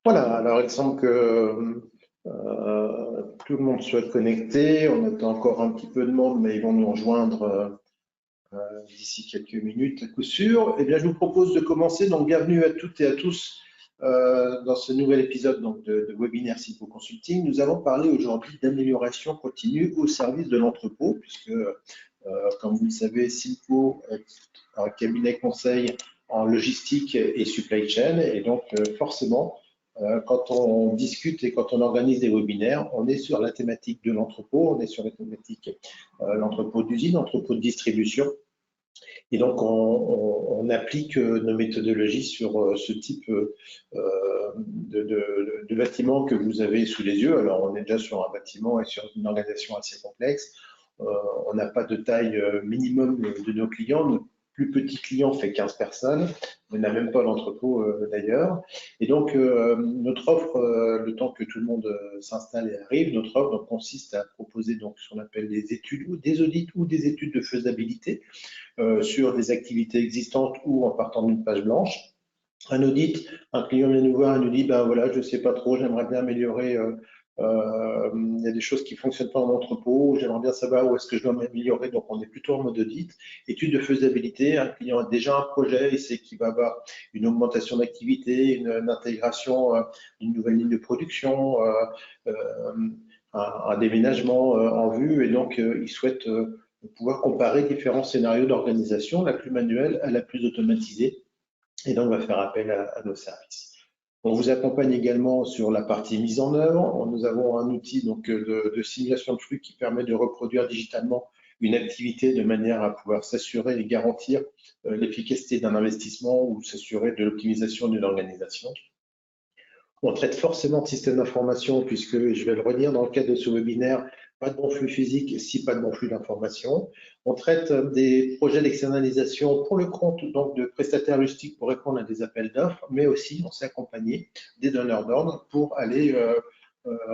Voilà, alors il semble que tout le monde soit connecté. On attend encore un petit peu de monde, mais ils vont nous rejoindre d'ici quelques minutes à coup sûr. Eh bien, je vous propose de commencer. Donc, bienvenue à toutes et à tous dans ce nouvel épisode donc, de webinaire Silpo Consulting. Nous allons parler aujourd'hui d'amélioration continue au service de l'entrepôt, puisque, comme vous le savez, Silpo est un cabinet conseil en logistique et supply chain, et donc forcément, quand on discute et quand on organise des webinaires, on est sur la thématique de l'entrepôt, on est sur la thématique l'entrepôt d'usine, l'entrepôt de distribution. Et donc, on applique nos méthodologies sur ce type de bâtiment que vous avez sous les yeux. Alors, on est déjà sur un bâtiment et sur une organisation assez complexe. On n'a pas de taille minimum de nos clients. Notre plus petit client fait 15 personnes. On n'a même pas l'entrepôt d'ailleurs. Et donc, notre offre, le temps que tout le monde s'installe et arrive, notre offre donc, consiste à proposer donc, ce qu'on appelle des études ou des audits ou des études de faisabilité sur des activités existantes ou en partant d'une page blanche. Un audit, un client vient nous voir et nous dit, ben voilà, je ne sais pas trop, j'aimerais bien améliorer, il y a des choses qui ne fonctionnent pas en entrepôt, j'aimerais bien savoir où est-ce que je dois m'améliorer, donc on est plutôt en mode audit. Étude de faisabilité, un client a déjà un projet, il sait qu'il va avoir une augmentation d'activité, une intégration d'une nouvelle ligne de production, un déménagement en vue, et donc il souhaite pouvoir comparer différents scénarios d'organisation, la plus manuelle à la plus automatisée, et donc on va faire appel à nos services. On vous accompagne également sur la partie mise en œuvre. Nous avons un outil donc, de simulation de flux qui permet de reproduire digitalement une activité de manière à pouvoir s'assurer et garantir l'efficacité d'un investissement ou s'assurer de l'optimisation d'une organisation. On traite forcément de système d'information puisque, je vais le redire dans le cadre de ce webinaire, pas de bon flux physique si pas de bon flux d'information. On traite des projets d'externalisation pour le compte donc, de prestataires logistiques pour répondre à des appels d'offres, mais aussi on s'est accompagné des donneurs d'ordre pour aller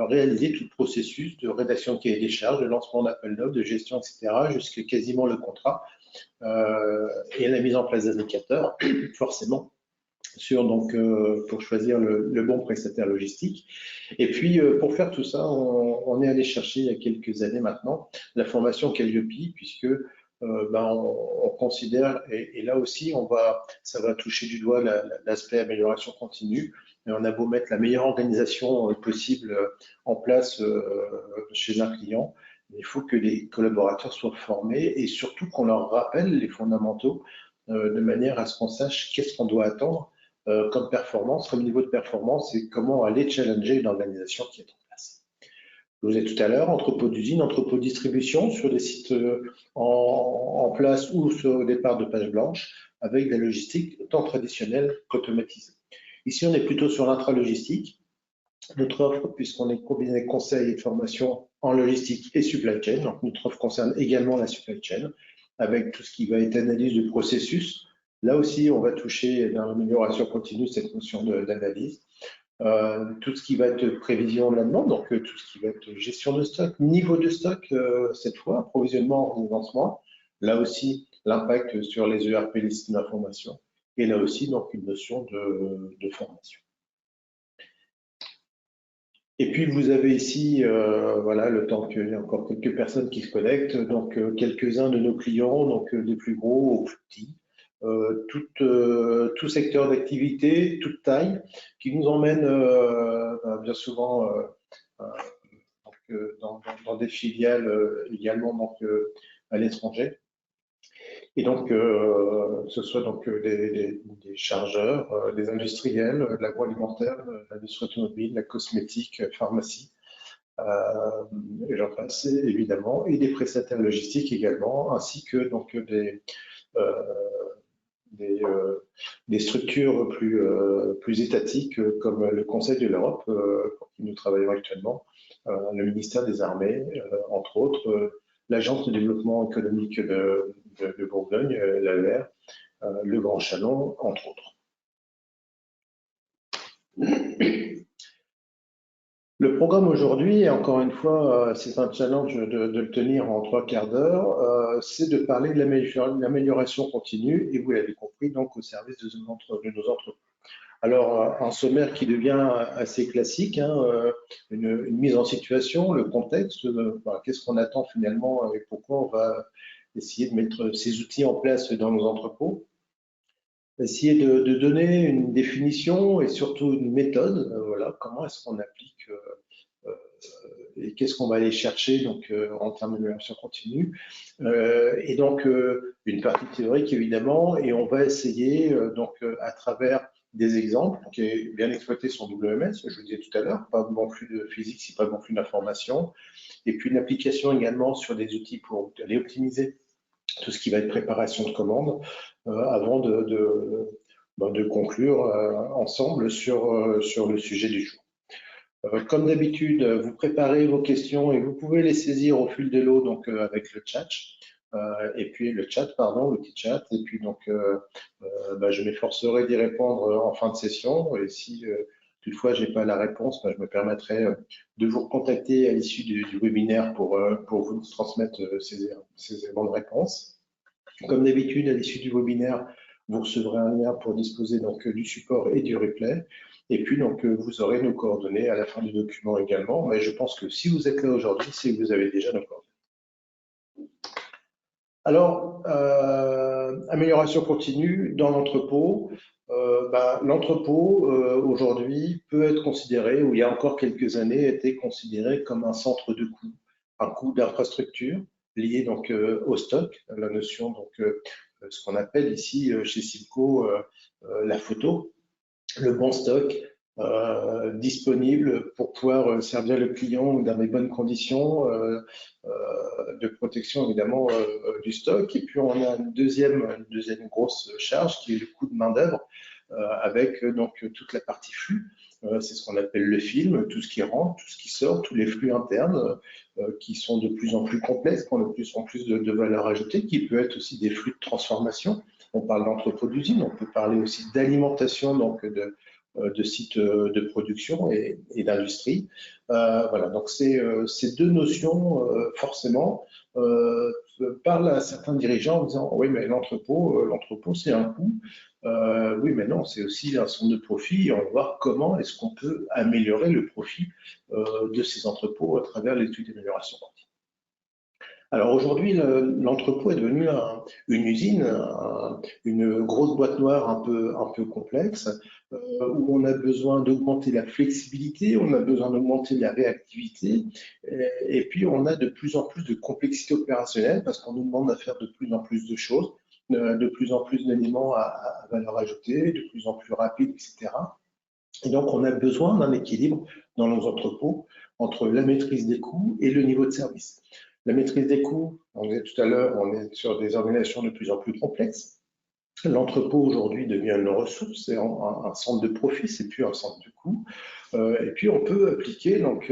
réaliser tout le processus de rédaction de cahier des charges, de lancement d'appels d'offres, de gestion, etc., jusqu'à quasiment le contrat et la mise en place d'indicateurs, forcément sur donc pour choisir le bon prestataire logistique. Et puis pour faire tout ça, on est allé chercher il y a quelques années maintenant la formation Calliope, puisque on considère, et là aussi ça va toucher du doigt l'aspect amélioration continue, et on a beau mettre la meilleure organisation possible en place chez un client, il faut que les collaborateurs soient formés et surtout qu'on leur rappelle les fondamentaux de manière à ce qu'on sache qu'est-ce qu'on doit attendre comme performance, comme niveau de performance et comment aller challenger une organisation qui est en place. Je vous ai tout à l'heure, entrepôt d'usine, entrepôt de distribution sur des sites en place ou sur le départ de page blanche avec de la logistique tant traditionnelle qu'automatisée. Ici, on est plutôt sur l'intralogistique. Notre offre, puisqu'on est combiné conseil et de formation en logistique et supply chain, donc notre offre concerne également la supply chain avec tout ce qui va être analyse de processus. Là aussi, on va toucher dans l'amélioration continue cette notion d'analyse. Tout ce qui va être prévision de la demande, donc tout ce qui va être gestion de stock, niveau de stock cette fois, approvisionnement ou lancement. Là aussi, l'impact sur les ERP, les systèmes d'information. Et là aussi, donc une notion de formation. Et puis vous avez ici, voilà, le temps qu'il y ait encore quelques personnes qui se connectent, donc quelques-uns de nos clients, donc des plus gros aux plus petits, tout secteur d'activité, toute taille, qui nous emmène bien souvent dans des filiales également donc, à l'étranger. Et donc, ce soit donc des chargeurs, des industriels, l'agroalimentaire, l'industrie automobile, la cosmétique, pharmacie, et j'en passe évidemment, et des prestataires logistiques également, ainsi que donc des structures plus étatiques comme le Conseil de l'Europe, pour qui nous travaillons actuellement, le ministère des Armées, entre autres, l'Agence de développement économique de Bourgogne, l'AER, le Grand Chalon, entre autres. Le programme aujourd'hui, encore une fois, c'est un challenge de le tenir en 3/4 d'heure, c'est de parler de l'amélioration continue, et vous l'avez compris, donc au service de nos entreprises. Alors, un sommaire qui devient assez classique, hein, une mise en situation, le contexte, qu'est-ce qu'on attend finalement et pourquoi on va essayer de mettre ces outils en place dans nos entrepôts. Essayer de donner une définition et surtout une méthode, voilà, comment est-ce qu'on applique et qu'est-ce qu'on va aller chercher donc en termes d'amélioration continue. Et donc une partie théorique évidemment, et on va essayer à travers des exemples, qui est bien exploité son WMS, je vous le disais tout à l'heure, pas bon flux de physique, c'est pas bon flux d'information, et puis une application également sur des outils pour aller optimiser tout ce qui va être préparation de commandes avant de conclure ensemble sur le sujet du jour. Comme d'habitude, vous préparez vos questions et vous pouvez les saisir au fil de l'eau donc avec le chat l'outil chat. Et puis donc, je m'efforcerai d'y répondre en fin de session. Et si toutefois j'ai pas la réponse, je me permettrai de vous recontacter à l'issue du webinaire pour vous transmettre ces éléments de réponse. Comme d'habitude, à l'issue du webinaire, vous recevrez un lien pour disposer donc du support et du replay. Et puis, donc, vous aurez nos coordonnées à la fin du document également. Mais je pense que si vous êtes là aujourd'hui, c'est que vous avez déjà nos coordonnées. Alors, amélioration continue dans l'entrepôt. L'entrepôt, aujourd'hui, peut être considéré, ou il y a encore quelques années, était considéré comme un centre de coût, un coût d'infrastructure lié donc au stock, la notion, donc, ce qu'on appelle ici chez Silco la photo, le bon stock disponible pour pouvoir servir le client dans les bonnes conditions de protection évidemment du stock. Et puis on a une deuxième grosse charge qui est le coût de main d'œuvre avec donc toute la partie flux. C'est ce qu'on appelle le film, tout ce qui rentre, tout ce qui sort, tous les flux internes qui sont de plus en plus complexes, qui ont de plus en plus de valeur ajoutée, qui peut être aussi des flux de transformation. On parle d'entrepôt d'usine, on peut parler aussi d'alimentation, donc de sites de production et d'industrie. Voilà, donc ces deux notions, forcément, parlent à certains dirigeants en disant « Oui, mais l'entrepôt, c'est un coût. Oui, mais non, c'est aussi un centre de profit. On va voir comment est-ce qu'on peut améliorer le profit de ces entrepôts à travers l'étude d'amélioration continue. » Alors aujourd'hui, l'entrepôt est devenu une usine, une grosse boîte noire un peu complexe, où on a besoin d'augmenter la flexibilité, on a besoin d'augmenter la réactivité, et puis on a de plus en plus de complexité opérationnelle parce qu'on nous demande de faire de plus en plus de choses, de plus en plus d'éléments à valeur ajoutée, de plus en plus rapide, etc. Et donc on a besoin d'un équilibre dans nos entrepôts entre la maîtrise des coûts et le niveau de service. La maîtrise des coûts, on disait tout à l'heure, on est sur des organisations de plus en plus complexes. L'entrepôt aujourd'hui devient une ressource, c'est un centre de profit, c'est plus un centre de coût. Et puis on peut appliquer donc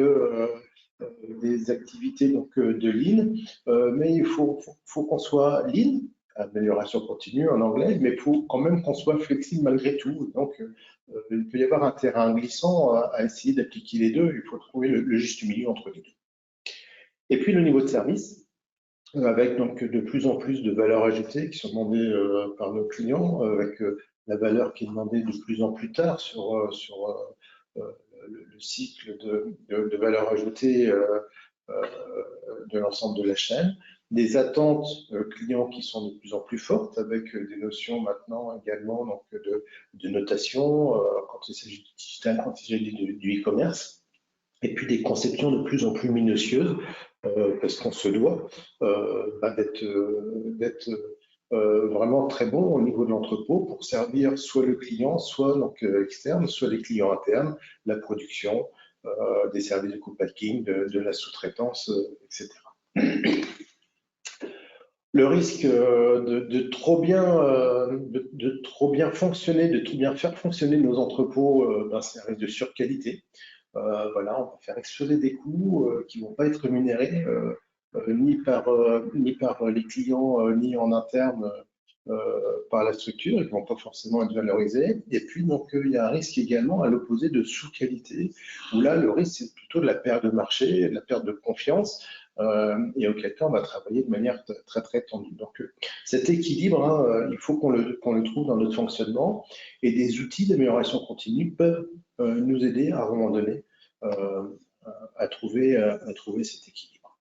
des activités donc de lean, mais il faut qu'on soit lean, amélioration continue en anglais, mais il faut quand même qu'on soit flexible malgré tout. Donc il peut y avoir un terrain glissant à essayer d'appliquer les deux. Il faut trouver le juste milieu entre les deux. Et puis le niveau de service, avec donc de plus en plus de valeurs ajoutées qui sont demandées par nos clients, avec la valeur qui est demandée de plus en plus tard sur le cycle de valeur ajoutée de l'ensemble de la chaîne, des attentes clients qui sont de plus en plus fortes, avec des notions maintenant également donc, de notation quand il s'agit du digital, quand il s'agit du e-commerce, et puis des conceptions de plus en plus minutieuses, parce qu'on se doit d'être vraiment très bon au niveau de l'entrepôt pour servir soit le client, soit donc externe, soit les clients internes, la production, des services de co-packing, de la sous-traitance, etc. Le risque de trop bien fonctionner, de trop bien faire fonctionner nos entrepôts, c'est un risque de surqualité. Voilà, on va faire exploser des coûts qui ne vont pas être rémunérés ni par les clients, ni en interne par la structure, ils ne vont pas forcément être valorisés. Et puis, donc, il y a un risque également à l'opposé de sous-qualité, où là, le risque, c'est plutôt de la perte de marché, de la perte de confiance, et auquel cas on va travailler de manière très tendue. Donc cet équilibre, hein, il faut qu'on le trouve dans notre fonctionnement, et des outils d'amélioration continue peuvent nous aider à un moment donné à trouver cet équilibre.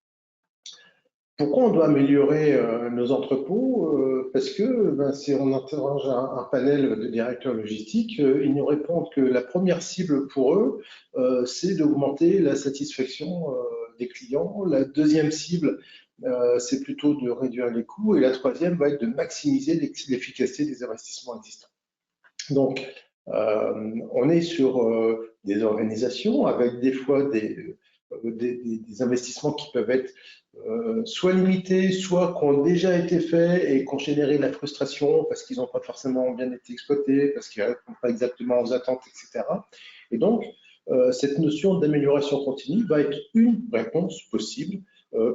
Pourquoi on doit améliorer nos entrepôts? Parce que si on interroge un panel de directeurs logistiques, ils nous répondent que la première cible pour eux, c'est d'augmenter la satisfaction des clients. La deuxième cible, c'est plutôt de réduire les coûts. Et la troisième va être de maximiser l'efficacité des investissements existants. Donc, on est sur des organisations avec des fois des investissements qui peuvent être soit limités, soit qui ont déjà été faits et qui ont généré de la frustration parce qu'ils n'ont pas forcément bien été exploités, parce qu'ils ne répondent pas exactement aux attentes, etc. Et donc, cette notion d'amélioration continue va être une réponse possible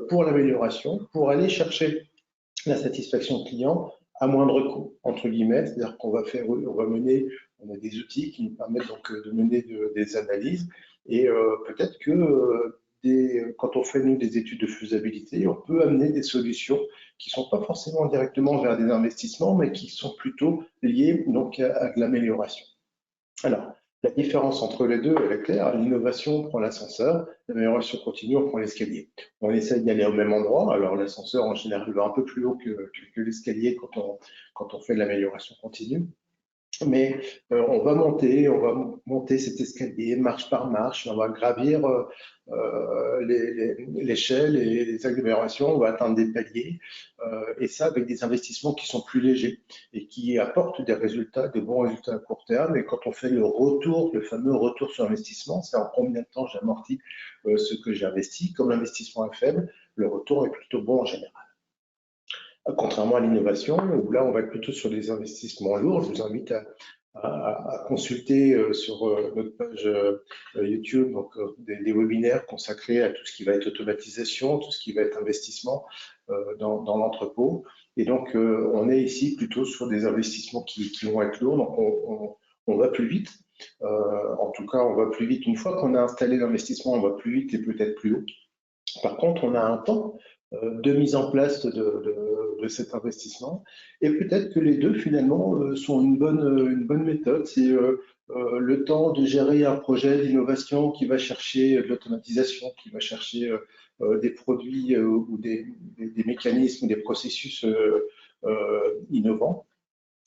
pour l'amélioration, pour aller chercher la satisfaction client à moindre coût, entre guillemets, c'est-à-dire qu'on va on a des outils qui nous permettent donc de mener des analyses, et peut-être que quand on fait nous des études de faisabilité, on peut amener des solutions qui ne sont pas forcément directement vers des investissements, mais qui sont plutôt liées donc à de l'amélioration. Alors, la différence entre les deux, elle est claire. L'innovation prend l'ascenseur, l'amélioration continue, on prend l'escalier. On essaie d'aller au même endroit. Alors, l'ascenseur, en général, va un peu plus haut que l'escalier quand on fait de l'amélioration continue. Mais on va monter cet escalier marche par marche, on va gravir l'échelle et les améliorations, on va atteindre des paliers, et ça avec des investissements qui sont plus légers et qui apportent des résultats, des bons résultats à court terme. Et quand on fait le fameux retour sur investissement, c'est en combien de temps j'amortis ce que j'ai investi. Comme l'investissement est faible, le retour est plutôt bon en général. Contrairement à l'innovation, où là, on va être plutôt sur des investissements lourds. Je vous invite à consulter sur notre page YouTube donc, des webinaires consacrés à tout ce qui va être automatisation, tout ce qui va être investissement dans l'entrepôt. Et donc, on est ici plutôt sur des investissements qui vont être lourds. Donc, on va plus vite. En tout cas, on va plus vite. Une fois qu'on a installé l'investissement, on va plus vite et peut-être plus haut. Par contre, on a un temps de mise en place de cet investissement, et peut-être que les deux finalement sont une bonne méthode. C'est le temps de gérer un projet d'innovation qui va chercher de l'automatisation, qui va chercher des produits ou des mécanismes, des processus innovants.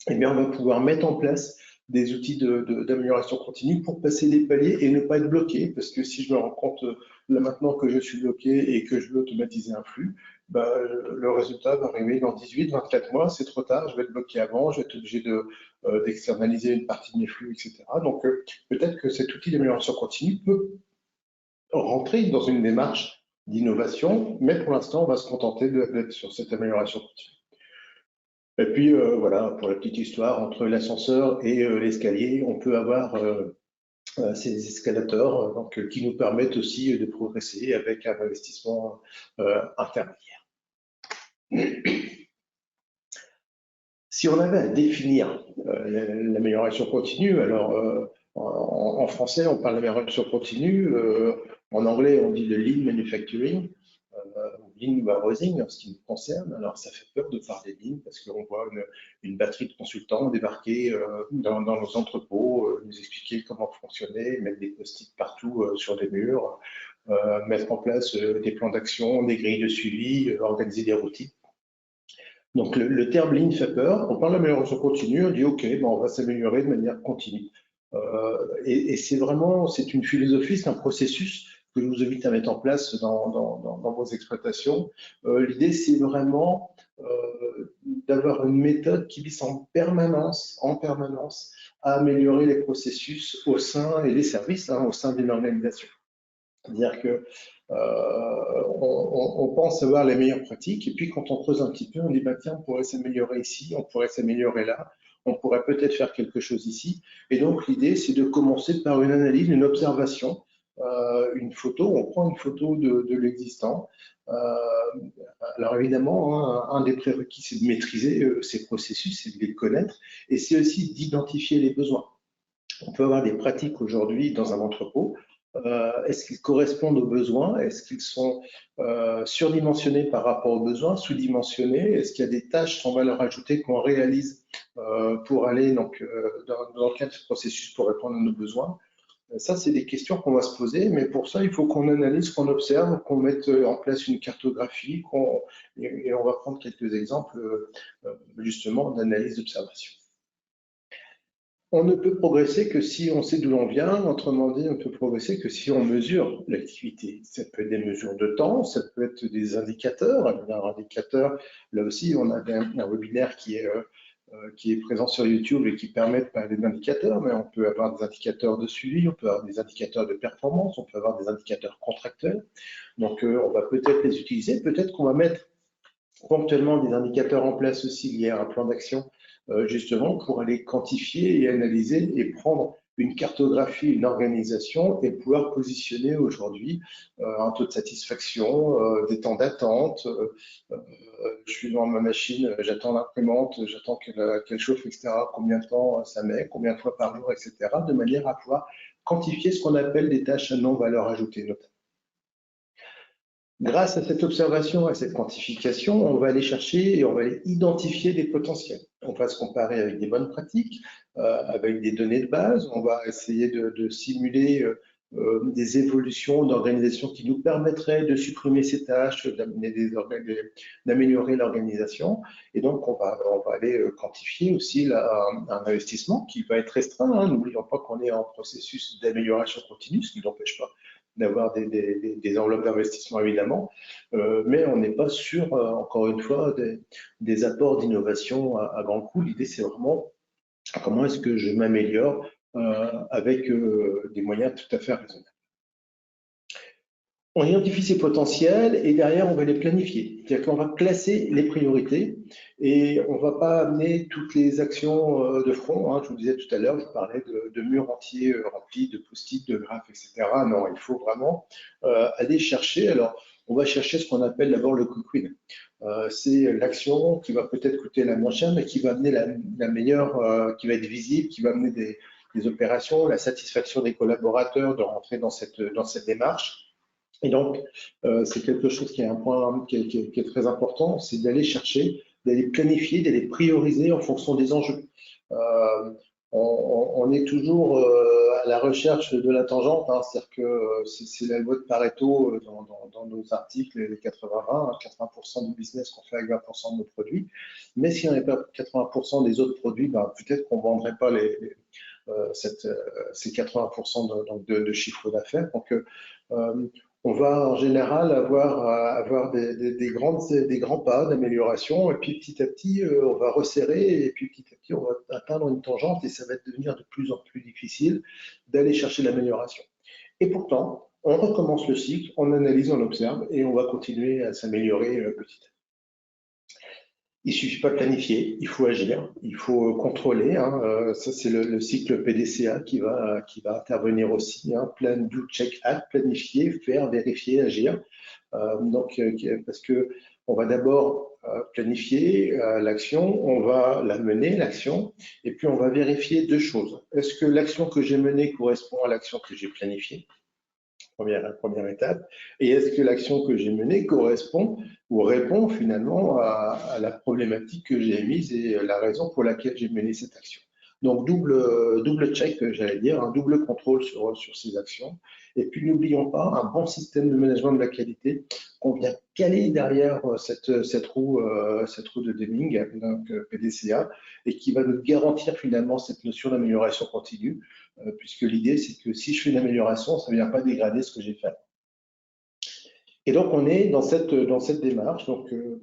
Eh bien, on va pouvoir mettre en place des outils d'amélioration continue pour passer les paliers et ne pas être bloqué. Parce que si je me rends compte là maintenant que je suis bloqué et que je veux automatiser un flux, le résultat va arriver dans 18, 24 mois, c'est trop tard, je vais être bloqué avant, je vais être obligé d'externaliser une partie de mes flux, etc. Donc peut-être que cet outil d'amélioration continue peut rentrer dans une démarche d'innovation, mais pour l'instant, on va se contenter d'être sur cette amélioration continue. Et puis voilà, pour la petite histoire, entre l'ascenseur et l'escalier, on peut avoir ces escalators donc, qui nous permettent aussi de progresser avec un investissement intermédiaire. Si on avait à définir l'amélioration continue, alors en français, on parle d'amélioration continue, en anglais, on dit le lean manufacturing, lean warehousing en ce qui nous concerne. Alors ça fait peur de parler lean parce qu'on voit une batterie de consultants débarquer dans nos entrepôts, nous expliquer comment fonctionner, mettre des post-it partout sur des murs, mettre en place des plans d'action, des grilles de suivi, organiser des routines. Donc le terme lean fait peur. On parle d'amélioration continue, on dit ok, on va s'améliorer de manière continue. Et c'est une philosophie, c'est un processus que je vous invite à mettre en place dans vos exploitations. L'idée, c'est vraiment d'avoir une méthode qui vise en permanence à améliorer les processus au sein et les services au sein d'une organisation. C'est-à-dire que on pense avoir les meilleures pratiques, et puis quand on creuse un petit peu, on dit tiens, on pourrait s'améliorer ici, on pourrait s'améliorer là, on pourrait peut-être faire quelque chose ici. Et donc l'idée, c'est de commencer par une analyse, une observation, une photo. On prend une photo de l'existant. Alors évidemment, un des prérequis, c'est de maîtriser ces processus, c'est de les connaître, et c'est aussi d'identifier les besoins. On peut avoir des pratiques aujourd'hui dans un entrepôt est-ce qu'ils correspondent aux besoins? Est-ce qu'ils sont surdimensionnés par rapport aux besoins, sous-dimensionnés? Est-ce qu'il y a des tâches sans valeur ajoutée qu'on réalise pour aller dans le cadre de ce processus pour répondre à nos besoins? Ça, c'est des questions qu'on va se poser, mais pour ça, il faut qu'on analyse, qu'on observe, qu'on mette en place une cartographie, et on va prendre quelques exemples justement d'analyse d'observation. On ne peut progresser que si on sait d'où l'on vient, autrement dit, on ne peut progresser que si on mesure l'activité. Ça peut être des mesures de temps, ça peut être des indicateurs. Un indicateur, là aussi, on a un webinaire qui est présent sur YouTube et qui permet de parler d'indicateurs, mais on peut avoir des indicateurs de suivi, on peut avoir des indicateurs de performance, on peut avoir des indicateurs contractuels. Donc, on va peut-être les utiliser, peut-être qu'on va mettre ponctuellement des indicateurs en place aussi liés à un plan d'action, justement pour aller quantifier et analyser et prendre une cartographie, une organisation et pouvoir positionner aujourd'hui un taux de satisfaction, des temps d'attente. Je suis devant ma machine, j'attends l'imprimante, j'attends qu'elle chauffe, etc. Combien de temps ça met, combien de fois par jour, etc. De manière à pouvoir quantifier ce qu'on appelle des tâches à non-valeur ajoutée notamment. Grâce à cette observation, à cette quantification, on va aller chercher et on va aller identifier des potentiels. On va se comparer avec des bonnes pratiques, avec des données de base. On va essayer de simuler des évolutions d'organisation qui nous permettraient de supprimer ces tâches, d'améliorer l'organisation. Et donc, on va aller quantifier aussi un investissement qui va être restreint. Hein. N'oublions pas qu'on est en processus d'amélioration continue, ce qui n'empêche pas d'avoir des enveloppes d'investissement évidemment, mais on n'est pas sûr, encore une fois, des apports d'innovation à grand coût. L'idée, c'est vraiment comment est-ce que je m'améliore avec des moyens tout à fait raisonnables. On identifie ces potentiels et derrière, on va les planifier. C'est-à-dire qu'on va classer les priorités et on ne va pas amener toutes les actions de front. Hein. Je vous disais tout à l'heure, je parlais de murs entiers remplis de post-it, de graphes, etc. Non, il faut vraiment aller chercher. Alors, on va chercher ce qu'on appelle d'abord le quick win. C'est l'action qui va peut-être coûter la moins chère, mais qui va amener la meilleure, qui va être visible, qui va amener des opérations, la satisfaction des collaborateurs de rentrer dans cette démarche. Et donc, c'est quelque chose qui est un point qui est très important, c'est d'aller chercher, d'aller planifier, d'aller prioriser en fonction des enjeux. On est toujours à la recherche de la tangente, hein, c'est-à-dire que c'est la loi de Pareto dans nos articles, les 80-20, 80% du business qu'on fait avec 20% de nos produits. Mais si on n'est pas 80% des autres produits, ben, peut-être qu'on ne vendrait pas ces 80% de chiffre d'affaires. Donc, on va en général avoir des grands pas d'amélioration et puis petit à petit on va resserrer et puis petit à petit on va atteindre une tangente et ça va devenir de plus en plus difficile d'aller chercher l'amélioration. Et pourtant, on recommence le cycle, on analyse, on observe et on va continuer à s'améliorer petit à petit. Il ne suffit pas de planifier, il faut agir, il faut contrôler. Hein, ça, c'est le cycle PDCA qui va intervenir aussi. Hein, plan, do, check, act, planifier, faire, vérifier, agir. Parce que on va d'abord planifier l'action, on va la mener, l'action, et puis on va vérifier deux choses. Est-ce que l'action que j'ai menée correspond à l'action que j'ai planifiée ? Première étape. Et est-ce que l'action que j'ai menée correspond ou répond finalement à la problématique que j'ai émise et la raison pour laquelle j'ai mené cette action. Donc double check, j'allais dire, un double contrôle sur ces actions. Et puis n'oublions pas un bon système de management de la qualité qu'on vient caler derrière cette roue de Deming, donc PDCA, et qui va nous garantir finalement cette notion d'amélioration continue, puisque l'idée c'est que si je fais une amélioration, ça ne vient pas dégrader ce que j'ai fait. Et donc, on est dans cette démarche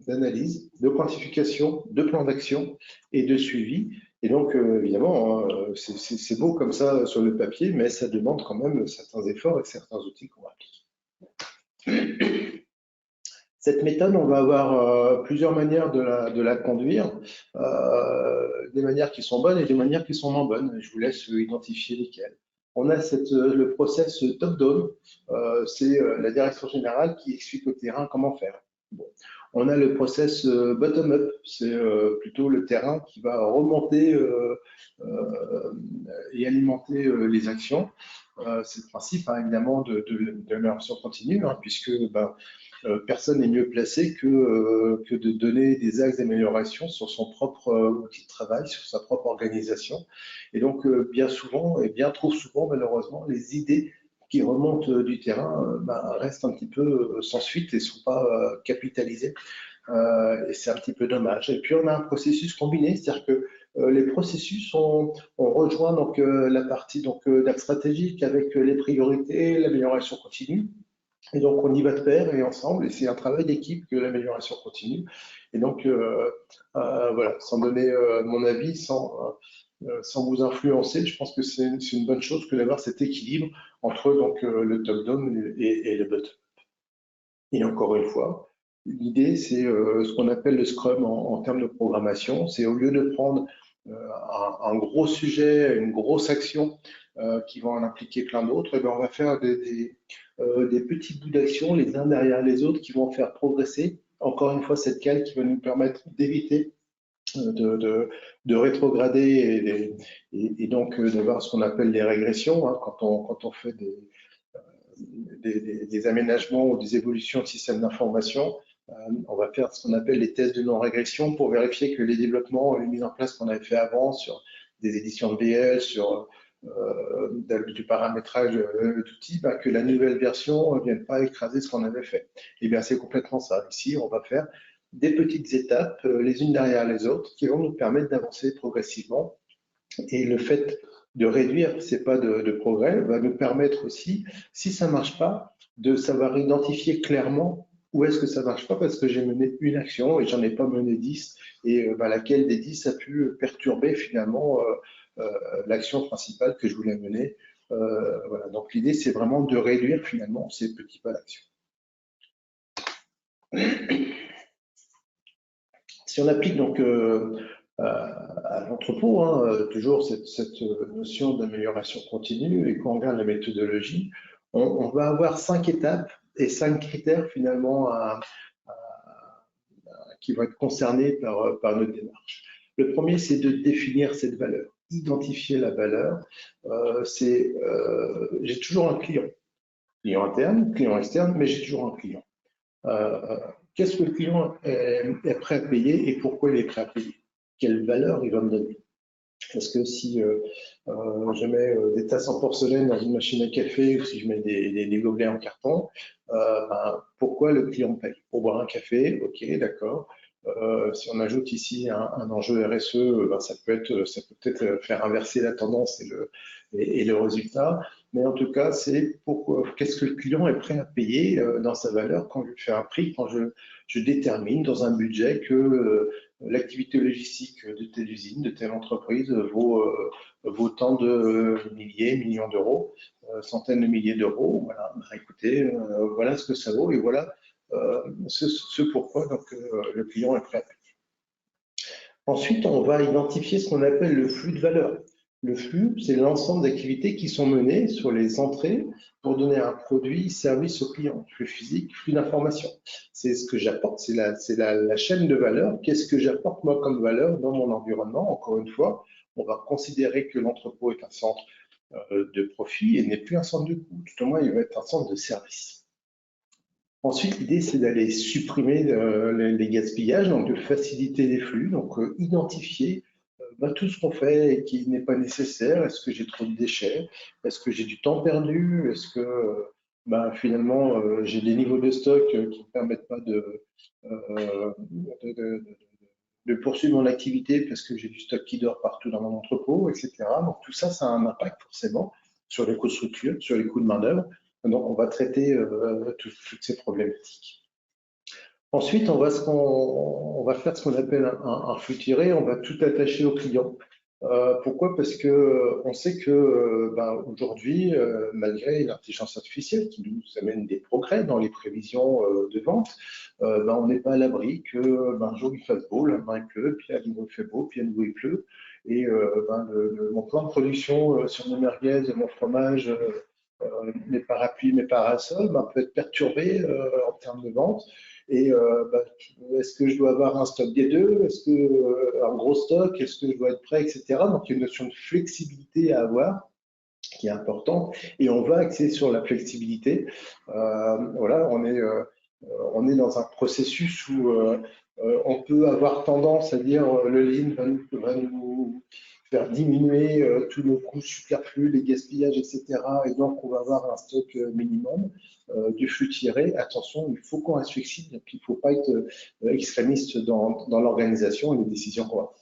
d'analyse, de quantification, de plan d'action et de suivi. Et donc, évidemment, c'est beau comme ça sur le papier, mais ça demande quand même certains efforts et certains outils qu'on va appliquer. Cette méthode, on va avoir plusieurs manières de la conduire, des manières qui sont bonnes et des manières qui sont moins bonnes. Je vous laisse identifier lesquelles. On a le process top-down, c'est la direction générale qui explique au terrain comment faire. Bon. On a le process bottom-up, c'est plutôt le terrain qui va remonter et alimenter les actions. c'est le principe hein, évidemment de l'amélioration continue, hein, puisque personne n'est mieux placé que de donner des axes d'amélioration sur son propre outil de travail, sur sa propre organisation. Et donc, bien souvent, et bien trop souvent, malheureusement, les idées qui remontent du terrain restent un petit peu sans suite et ne sont pas capitalisées. Et c'est un petit peu dommage. Et puis, on a un processus combiné, c'est-à-dire que les processus, on rejoint donc la partie d'axe stratégique avec les priorités, l'amélioration continue. Et donc, on y va de pair et ensemble, et c'est un travail d'équipe que l'amélioration continue. Et donc, voilà, sans donner mon avis, sans vous influencer, je pense que c'est une bonne chose que d'avoir cet équilibre entre donc, le top-down et le bottom. Et encore une fois, l'idée, c'est ce qu'on appelle le Scrum en termes de programmation. C'est au lieu de prendre un gros sujet, une grosse action qui va en impliquer plein d'autres, et bien on va faire des petits bouts d'action les uns derrière les autres qui vont faire progresser. Encore une fois, cette cale qui va nous permettre d'éviter de rétrograder et donc d'avoir ce qu'on appelle les régressions hein, quand on fait des aménagements ou des évolutions de systèmes d'information. On va faire ce qu'on appelle les tests de non-régression pour vérifier que les développements, les mises en place qu'on avait fait avant sur des éditions de BL, sur du paramétrage d'outils, que la nouvelle version ne vienne pas écraser ce qu'on avait fait. Et bien, c'est complètement ça. Ici, on va faire des petites étapes, les unes derrière les autres, qui vont nous permettre d'avancer progressivement. Et le fait de réduire ces pas de progrès va nous permettre aussi, si ça ne marche pas, de savoir identifier clairement où est-ce que ça ne marche pas parce que j'ai mené une action et j'en ai pas mené 10 et laquelle des 10 a pu perturber finalement l'action principale que je voulais mener. Voilà. Donc l'idée, c'est vraiment de réduire finalement ces petits pas d'action. Si on applique donc à l'entrepôt, hein, toujours cette notion d'amélioration continue et qu'on regarde la méthodologie, on va avoir 5 étapes et 5 critères finalement qui vont être concernés par notre démarche. Le premier, c'est de définir cette valeur, identifier la valeur. J'ai toujours un client interne, client externe, mais j'ai toujours un client. Qu'est-ce que le client est prêt à payer et pourquoi il est prêt à payer? Quelle valeur il va me donner? Parce que si je mets des tasses en porcelaine dans une machine à café ou si je mets des gobelets en carton, pourquoi le client paye? Pour boire un café, ok, d'accord. Si on ajoute ici un enjeu RSE, ça peut peut-être faire inverser la tendance et le résultat. Mais en tout cas, c'est qu'est-ce que le client est prêt à payer dans sa valeur quand je fais un prix, quand je détermine dans un budget que l'activité logistique de telle usine, de telle entreprise vaut tant de milliers, millions d'euros, centaines de milliers d'euros. Voilà, écoutez, voilà ce que ça vaut et voilà ce pourquoi donc, le client est prêt à payer. Ensuite, on va identifier ce qu'on appelle le flux de valeur. Le flux, c'est l'ensemble d'activités qui sont menées sur les entrées pour donner un produit, service au client. Flux physique, flux d'information. C'est ce que j'apporte, c'est la chaîne de valeur. Qu'est-ce que j'apporte moi comme valeur dans mon environnement? Encore une fois, on va considérer que l'entrepôt est un centre de profit et n'est plus un centre de coût. Tout au moins, il va être un centre de service. Ensuite, l'idée, c'est d'aller supprimer les gaspillages, donc de faciliter les flux, donc identifier tout ce qu'on fait et qui n'est pas nécessaire. Est-ce que j'ai trop de déchets? Est-ce que j'ai du temps perdu? Est-ce que finalement, j'ai des niveaux de stock qui ne me permettent pas de poursuivre mon activité parce que j'ai du stock qui dort partout dans mon entrepôt, etc. Donc tout ça, ça a un impact forcément sur les coûts de structure, sur les coûts de main-d'œuvre. Donc, on va traiter toutes ces problématiques. Ensuite, on va faire ce qu'on appelle un flux tiré. On va tout attacher au client. Pourquoi? Parce que on sait que aujourd'hui, malgré l'intelligence artificielle qui nous amène des progrès dans les prévisions de vente, on n'est pas à l'abri que un jour il fasse beau, le lendemain il pleut, puis à nouveau il fait beau, puis à nouveau il pleut. Et mon plan de production sur mes merguez, mon fromage, mes parapluies, mes parasols, peut être perturbé en termes de vente. Et est-ce que je dois avoir un stock des deux? Est-ce que un gros stock? Est-ce que je dois être prêt, etc. Donc il y a une notion de flexibilité à avoir qui est important, et on va axer sur la flexibilité. Voilà, on est dans un processus où on peut avoir tendance à dire le lean va nous faire diminuer tous nos coûts superflus, les gaspillages, etc. Et donc, on va avoir un stock minimum du flux tiré. Attention, il faut qu'on reste flexible, donc il ne faut pas être extrémiste dans l'organisation et les décisions qu'on va.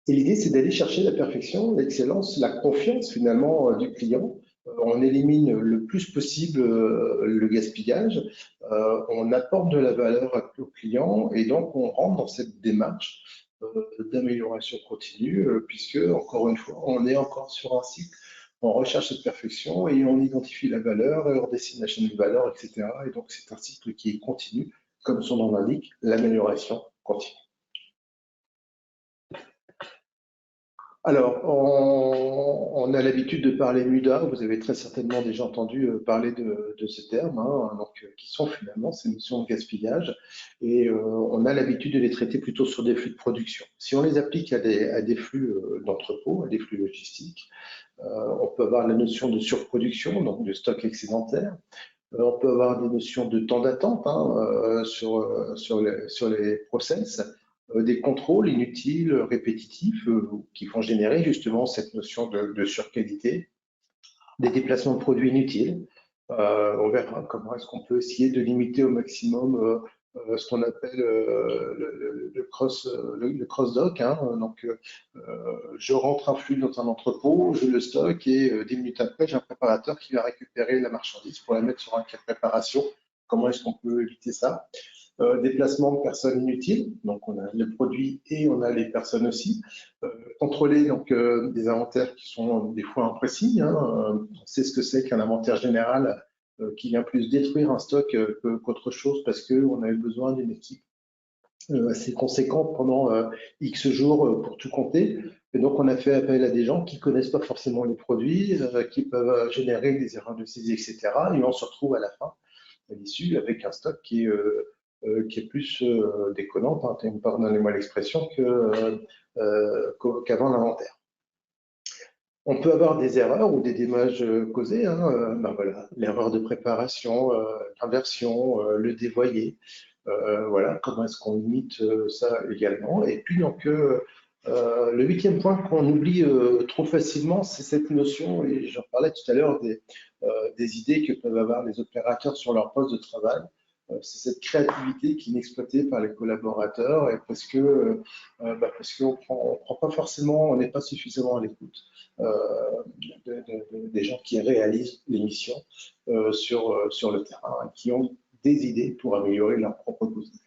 Et l'idée, c'est d'aller chercher la perfection, l'excellence, la confiance finalement du client. On élimine le plus possible le gaspillage, on apporte de la valeur au client et donc on rentre dans cette démarche d'amélioration continue puisque, encore une fois, on est encore sur un cycle, on recherche cette perfection et on identifie la valeur et on dessine la chaîne de valeur, etc. Et donc c'est un cycle qui est continu, comme son nom l'indique, l'amélioration continue. Alors, on a l'habitude de parler MUDA, vous avez très certainement déjà entendu parler de ces termes, hein, donc, qui sont finalement ces notions de gaspillage, et on a l'habitude de les traiter plutôt sur des flux de production. Si on les applique à des flux d'entrepôt, à des flux logistiques, on peut avoir la notion de surproduction, donc de stock excédentaire. On peut avoir des notions de temps d'attente hein, sur les process, des contrôles inutiles, répétitifs, qui vont générer justement cette notion de surqualité, des déplacements de produits inutiles. On verra comment est-ce qu'on peut essayer de limiter au maximum ce qu'on appelle le cross-dock. Hein. Donc, je rentre un flux dans un entrepôt, je le stocke et 10 minutes après, j'ai un préparateur qui va récupérer la marchandise pour la mettre sur un cas de préparation. Comment est-ce qu'on peut éviter ça? Déplacement de personnes inutiles, donc on a le produit et on a les personnes aussi. Contrôler donc des inventaires qui sont des fois imprécis. Hein. On sait ce que c'est qu'un inventaire général qui vient plus détruire un stock qu'autre chose parce qu'on avait besoin d'une équipe assez conséquente pendant X jours pour tout compter. Et donc, on a fait appel à des gens qui connaissent pas forcément les produits, qui peuvent générer des erreurs de saisie, etc. Et on se retrouve à la fin, à l'issue, avec un stock qui est plus déconnant, hein, pardonnez-moi l'expression, qu'avant l'inventaire. On peut avoir des erreurs ou des dommages causés. Hein, ben voilà, l'erreur de préparation, l'inversion, le dévoyé. Voilà, comment est-ce qu'on limite ça également. Et puis donc, le 8e point qu'on oublie trop facilement, c'est cette notion, et j'en parlais tout à l'heure, des idées que peuvent avoir les opérateurs sur leur poste de travail. C'est cette créativité qui est exploitée par les collaborateurs et parce qu'on prend pas forcément, on n'est pas suffisamment à l'écoute des gens qui réalisent les missions sur le terrain et qui ont des idées pour améliorer leur propre quotidien.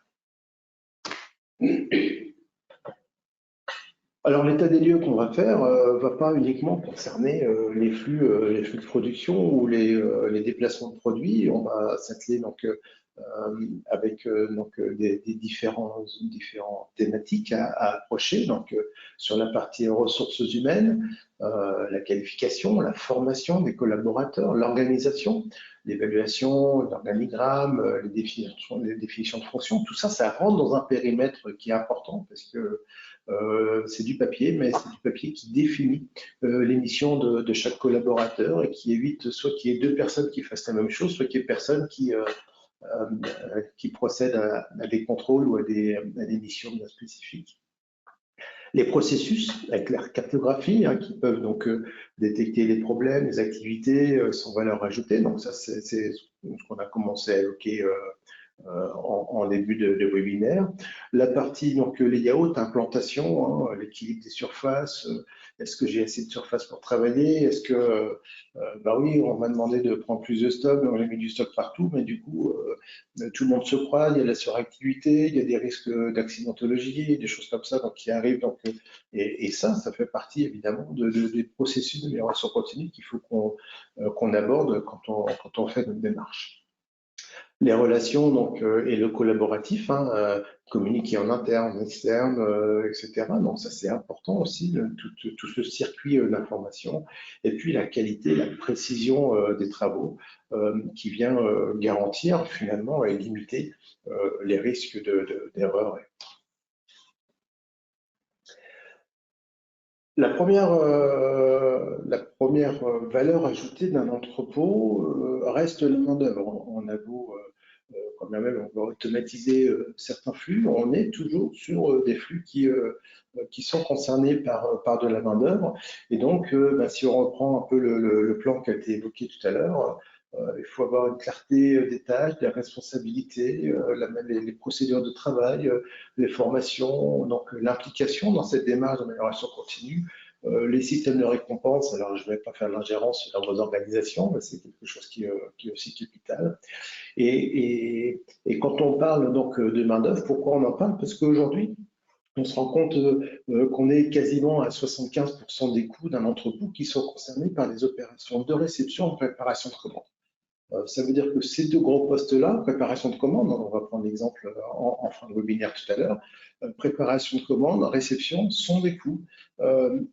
Alors l'état des lieux qu'on va faire va pas uniquement concerner les flux de production ou les déplacements de produits. On va s'atteler donc avec des différentes thématiques à approcher. Donc sur la partie ressources humaines, la qualification, la formation des collaborateurs, l'organisation, l'évaluation, l'organigramme, les définitions de fonctions. Tout ça, ça rentre dans un périmètre qui est important parce que c'est du papier, mais c'est du papier qui définit les missions de chaque collaborateur et qui évite soit qu'il y ait deux personnes qui fassent la même chose, soit qu'il y ait personne qui procède à des contrôles ou à des missions bien spécifiques. Les processus avec la cartographie hein, qui peuvent donc détecter les problèmes, les activités sans valeur ajoutée. Donc ça, c'est ce qu'on a commencé à évoquer en début de webinaire. La partie, donc, layout, implantation, hein, l'équilibre des surfaces. Est-ce que j'ai assez de surface pour travailler? Est-ce que, bah oui, on m'a demandé de prendre plus de stock, on a mis du stock partout, mais du coup, tout le monde se croit, il y a de la suractivité, il y a des risques d'accidentologie, des choses comme ça donc, qui arrivent. Donc, et ça fait partie évidemment des processus d'amélioration continue qu'il faut qu'on aborde quand on fait notre démarche. Les relations donc, et le collaboratif, hein, communiquer en interne, en externe, etc. Donc ça c'est important aussi, tout ce circuit d'information. Et puis la qualité, la précision des travaux qui vient garantir finalement et limiter les risques d'erreurs. La première valeur ajoutée d'un entrepôt reste la main-d'œuvre. On a beau, quand même, on va automatiser certains flux, on est toujours sur des flux qui sont concernés par de la main-d'œuvre. Et donc, si on reprend un peu le plan qui a été évoqué tout à l'heure, il faut avoir une clarté des tâches, des responsabilités, les procédures de travail, les formations, donc l'implication dans cette démarche d'amélioration continue, les systèmes de récompense. Alors, je ne vais pas faire l'ingérence dans vos organisations, mais c'est quelque chose qui est aussi capital. Et quand on parle donc de main-d'œuvre, pourquoi on en parle? Parce qu'aujourd'hui, on se rend compte qu'on est quasiment à 75% des coûts d'un entrepôt qui sont concernés par les opérations de réception et de préparation de commandes. Ça veut dire que ces deux gros postes-là, préparation de commande, on va prendre l'exemple en fin de webinaire tout à l'heure, préparation de commande, réception, sont des coûts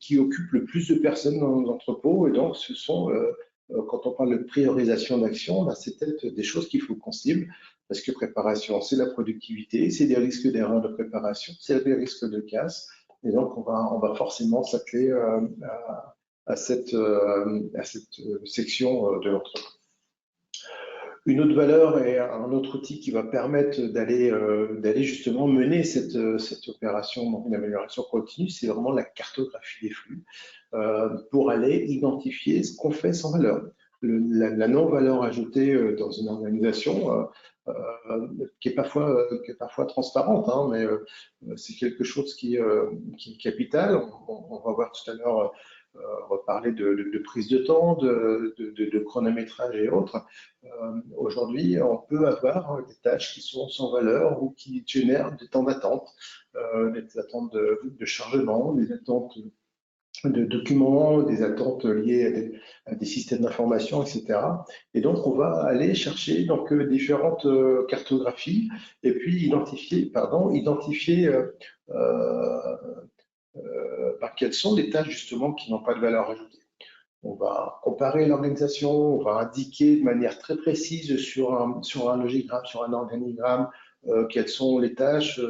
qui occupent le plus de personnes dans nos entrepôts. Et donc, ce sont, quand on parle de priorisation d'action, c'est peut-être des choses qu'il faut qu'on cible, parce que préparation, c'est la productivité, c'est des risques d'erreur de préparation, c'est des risques de casse. Et donc, on va forcément s'atteler à cette section de l'entreprise. Une autre valeur et un autre outil qui va permettre d'aller justement mener cette opération donc d'amélioration continue, c'est vraiment la cartographie des flux pour aller identifier ce qu'on fait sans valeur. La non-valeur ajoutée dans une organisation qui est parfois transparente, hein, mais c'est quelque chose qui est capital. On va voir tout à l'heure, on va parler de prise de temps, de chronométrage et autres. Aujourd'hui, on peut avoir des tâches qui sont sans valeur ou qui génèrent des temps d'attente, des attentes de chargement, des attentes de documents, des attentes liées à des systèmes d'information, etc. Et donc, on va aller chercher donc différentes cartographies et puis identifier quelles sont les tâches justement qui n'ont pas de valeur ajoutée. On va comparer l'organisation, on va indiquer de manière très précise sur un logigramme, sur un organigramme, quelles sont les tâches,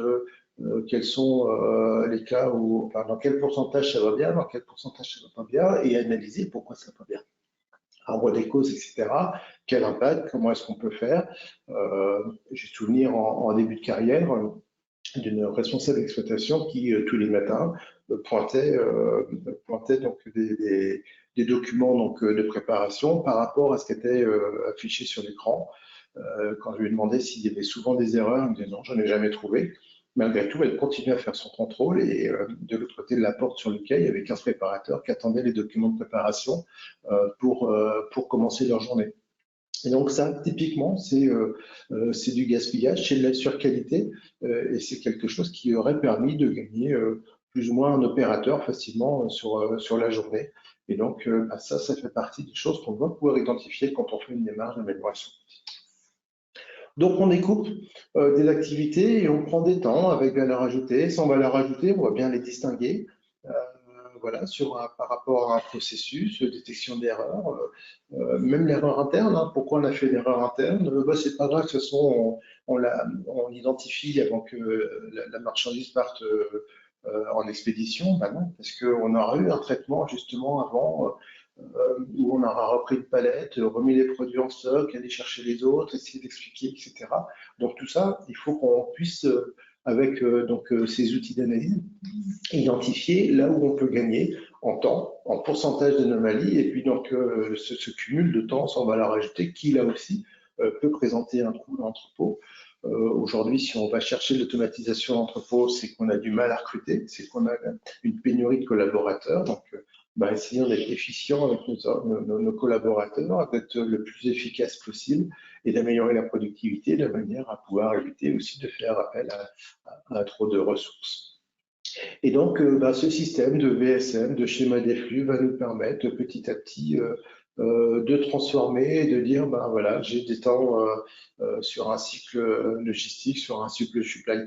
quels sont les cas où, enfin, dans quel pourcentage ça va bien, dans quel pourcentage ça va pas bien, et analyser pourquoi ça va pas bien. Arbre des causes, etc. Quel impact, comment est-ce qu'on peut faire. J'ai souvenir en début de carrière d'une responsable d'exploitation qui, tous les matins, pointait donc des documents donc, de préparation par rapport à ce qui était affiché sur l'écran. Quand je lui ai demandé s'il y avait souvent des erreurs, elle me disait non, j'en ai jamais trouvé. Malgré tout, elle continue à faire son contrôle et de l'autre côté de la porte sur le quai, il y avait 15 préparateurs qui attendaient les documents de préparation pour commencer leur journée. Et donc ça, typiquement, c'est du gaspillage, c'est de la surqualité et c'est quelque chose qui aurait permis de gagner plus ou moins un opérateur facilement sur la journée. Et donc ça fait partie des choses qu'on doit pouvoir identifier quand on fait une démarche d'amélioration. Donc on découpe des activités et on prend des temps avec valeur ajoutée, sans valeur ajoutée, on va bien les distinguer. Voilà, par rapport à un processus, détection d'erreurs, même l'erreur interne. Hein, pourquoi on a fait l'erreur interne? C'est pas grave, de toute façon, on identifie avant que la marchandise parte en expédition. Ben non, parce qu'on aura eu un traitement justement avant où on aura repris une palette, remis les produits en stock, aller chercher les autres, essayer d'expliquer, etc. Donc tout ça, il faut qu'on puisse, avec ces outils d'analyse, identifier là où on peut gagner en temps, en pourcentage d'anomalie, et puis donc ce cumul de temps sans valeur ajoutée qui, là aussi, peut présenter un coût d'entrepôt. Aujourd'hui, si on va chercher l'automatisation d'entrepôt, c'est qu'on a du mal à recruter, c'est qu'on a une pénurie de collaborateurs. Donc, essayons d'être efficient avec nos collaborateurs, d'être le plus efficace possible et d'améliorer la productivité de manière à pouvoir éviter aussi de faire appel à trop de ressources. Et donc, ce système de VSM, de schéma des flux, va nous permettre petit à petit de transformer et de dire, voilà, j'ai des temps sur un cycle logistique, sur un cycle supply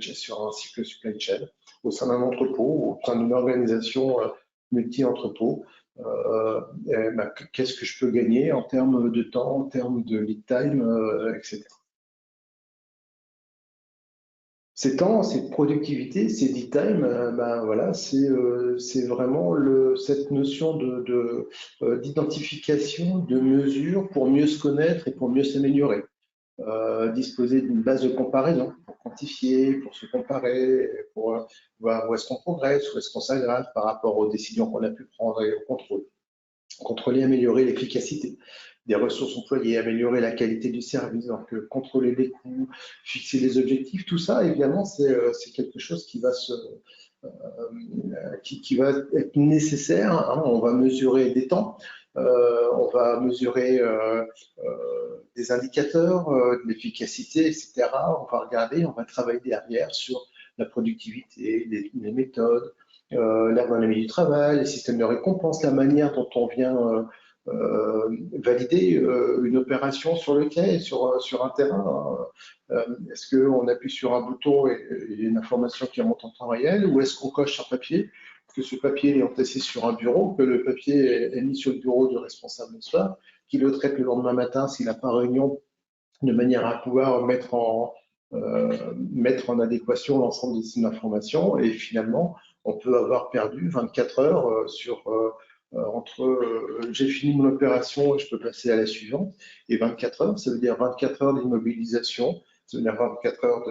chain, au sein d'un entrepôt, au sein d'une organisation multi-entrepôt. Qu'est-ce que je peux gagner en termes de temps, en termes de lead time, etc. Ces temps, cette productivité, ces lead time, ben voilà, c'est vraiment cette notion d'identification, de mesure pour mieux se connaître et pour mieux s'améliorer. Disposer d'une base de comparaison pour quantifier, pour se comparer, pour voir où est-ce qu'on progresse, où est-ce qu'on s'aggrave par rapport aux décisions qu'on a pu prendre et au contrôle. Contrôler, améliorer l'efficacité des ressources employées, améliorer la qualité du service, donc contrôler les coûts, fixer les objectifs, tout ça, évidemment, c'est quelque chose qui va qui va être nécessaire. Hein. On va mesurer des temps, on va mesurer des indicateurs, de l'efficacité, etc. On va regarder, on va travailler derrière sur la productivité, les méthodes, l'ergonomie du travail, les systèmes de récompense, la manière dont on vient valider une opération sur le quai, sur un terrain. Est-ce qu'on appuie sur un bouton et il y a une information qui remonte en temps réel, ou est-ce qu'on coche sur papier, que ce papier est entassé sur un bureau, que le papier est mis sur le bureau du responsable le soir, qui le traite le lendemain matin s'il n'a pas réunion, de manière à pouvoir mettre en adéquation l'ensemble de ces informations. Et finalement, on peut avoir perdu 24 heures entre j'ai fini mon opération et je peux passer à la suivante. Et 24 heures, ça veut dire 24 heures d'immobilisation, ça veut dire 24 heures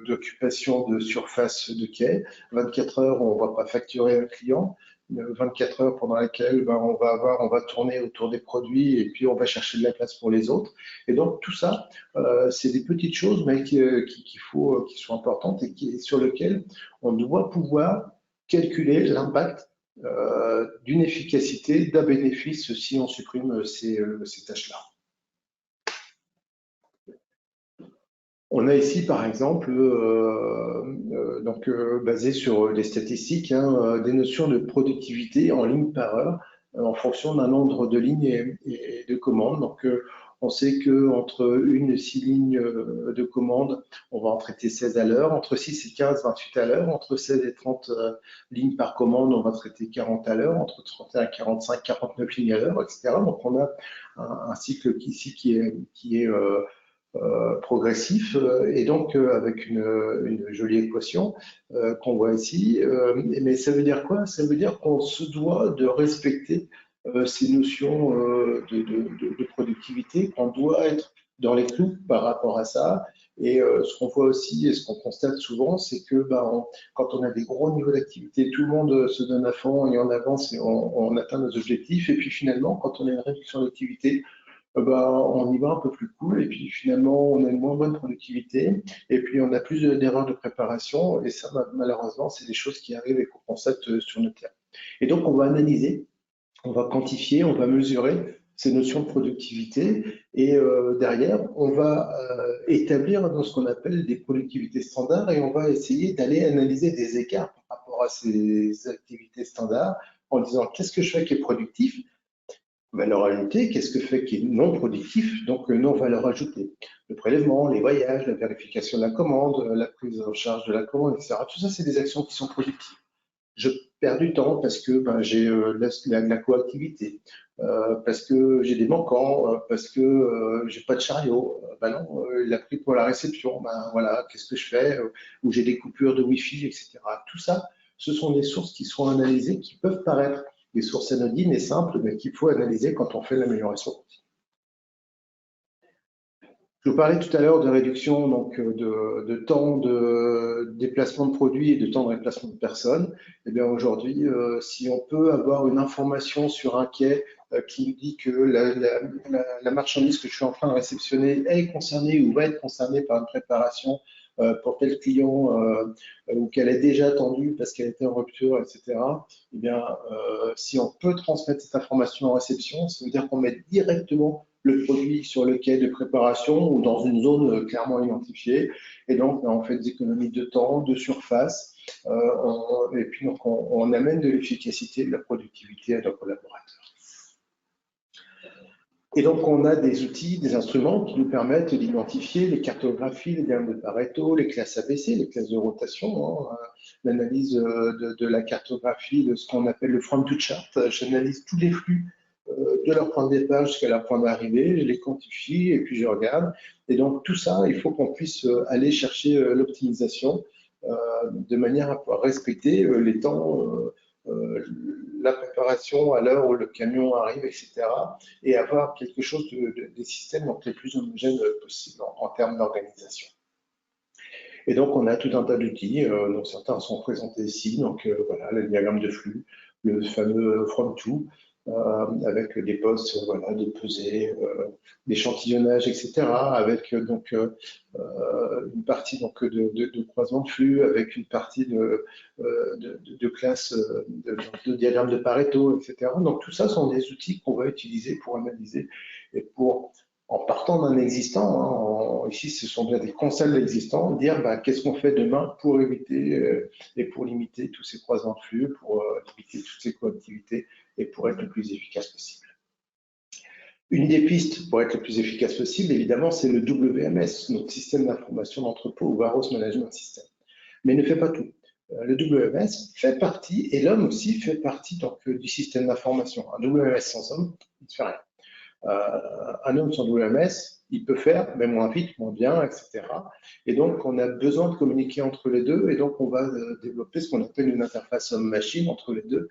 d'occupation de surface de quai, 24 heures où on ne va pas facturer un client, 24 heures pendant lesquelles on va tourner autour des produits et puis on va chercher de la place pour les autres. Et donc tout ça, c'est des petites choses, mais qui sont importantes et sur lesquelles on doit pouvoir calculer l'impact d'une efficacité, d'un bénéfice si on supprime ces tâches-là. On a ici, par exemple, basé sur les statistiques, hein, des notions de productivité en ligne par heure en fonction d'un nombre de lignes et de commandes. Donc, on sait qu'entre 1 et 6 lignes de commandes, on va en traiter 16 à l'heure. Entre 6 et 15, 28 à l'heure. Entre 16 et 30 lignes par commande, on va traiter 40 à l'heure. Entre 31 et 45, 49 lignes à l'heure, etc. Donc, on a un cycle ici qui est progressif et donc avec une jolie équation qu'on voit ici. Mais ça veut dire quoi? Ça veut dire qu'on se doit de respecter ces notions de productivité, qu'on doit être dans les clous par rapport à ça. Et ce qu'on voit aussi et ce qu'on constate souvent, c'est que quand on a des gros niveaux d'activité, tout le monde se donne à fond et on avance et on atteint nos objectifs. Et puis finalement, quand on a une réduction d'activité, on y va un peu plus cool et puis finalement on a une moins bonne productivité et puis on a plus d'erreurs de préparation et ça malheureusement c'est des choses qui arrivent et qu'on constate sur notre terrain. Et donc on va analyser, on va quantifier, on va mesurer ces notions de productivité et derrière on va établir dans ce qu'on appelle des productivités standards et on va essayer d'aller analyser des écarts par rapport à ces activités standards en disant qu'est-ce que je fais qui est productif, valeur ajoutée, qu'est-ce que fait qui est non productif, donc non valeur ajoutée. Le prélèvement, les voyages, la vérification de la commande, la prise en charge de la commande, etc. Tout ça, c'est des actions qui sont productives. Je perds du temps parce que j'ai la coactivité, parce que j'ai des manquants, parce que j'ai pas de chariot. Non, il a pris pour la réception. Voilà, qu'est-ce que je fais? Ou j'ai des coupures de Wi-Fi, etc. Tout ça, ce sont des sources qui sont analysées, qui peuvent paraître des sources anodines et simples, mais qu'il faut analyser quand on fait l'amélioration continue. Je vous parlais tout à l'heure de réduction donc, de temps de déplacement de produits et de temps de déplacement de personnes. Eh bien aujourd'hui, si on peut avoir une information sur un quai qui dit que la marchandise que je suis en train de réceptionner est concernée ou va être concernée par une préparation pour tel client ou qu'elle est déjà attendue parce qu'elle était en rupture, etc. Eh bien, si on peut transmettre cette information en réception, ça veut dire qu'on met directement le produit sur le quai de préparation ou dans une zone clairement identifiée. Et donc, on fait des économies de temps, de surface, et puis donc, on amène de l'efficacité, de la productivité à nos collaborateurs. Et donc, on a des outils, des instruments qui nous permettent d'identifier les cartographies, les diagrammes de Pareto, les classes ABC, les classes de rotation, hein, l'analyse de la cartographie, de ce qu'on appelle le front to chart. J'analyse tous les flux de leur point de départ jusqu'à leur point d'arrivée, je les quantifie et puis je regarde. Et donc tout ça, il faut qu'on puisse aller chercher l'optimisation de manière à pouvoir respecter les temps, la préparation à l'heure où le camion arrive, etc. Et avoir quelque chose des systèmes donc, les plus homogènes possibles en termes d'organisation. Et donc, on a tout un tas d'outils, dont certains sont présentés ici. Donc, voilà, le diagramme de flux, le fameux from-to, avec des postes voilà, de pesée, d'échantillonnage, etc., avec donc une partie donc, de croisement de flux, avec une partie de classe de diagramme de Pareto, etc. Donc, tout ça sont des outils qu'on va utiliser pour analyser et pour en partant d'un existant, hein, ici ce sont bien des concepts existants, dire bah, qu'est-ce qu'on fait demain pour éviter et pour limiter tous ces croisements de flux, pour limiter toutes ces coactivités et pour être le plus efficace possible. Une des pistes pour être le plus efficace possible, évidemment, c'est le WMS, notre système d'information d'entrepôt ou Warehouse Management System. Mais il ne fait pas tout. Le WMS fait partie, et l'homme aussi fait partie donc, du système d'information. Un WMS sans homme, il ne fait rien. Un homme sans WMS, il peut faire, mais moins vite, moins bien, etc. Et donc, on a besoin de communiquer entre les deux, et donc on va développer ce qu'on appelle une interface homme-machine entre les deux,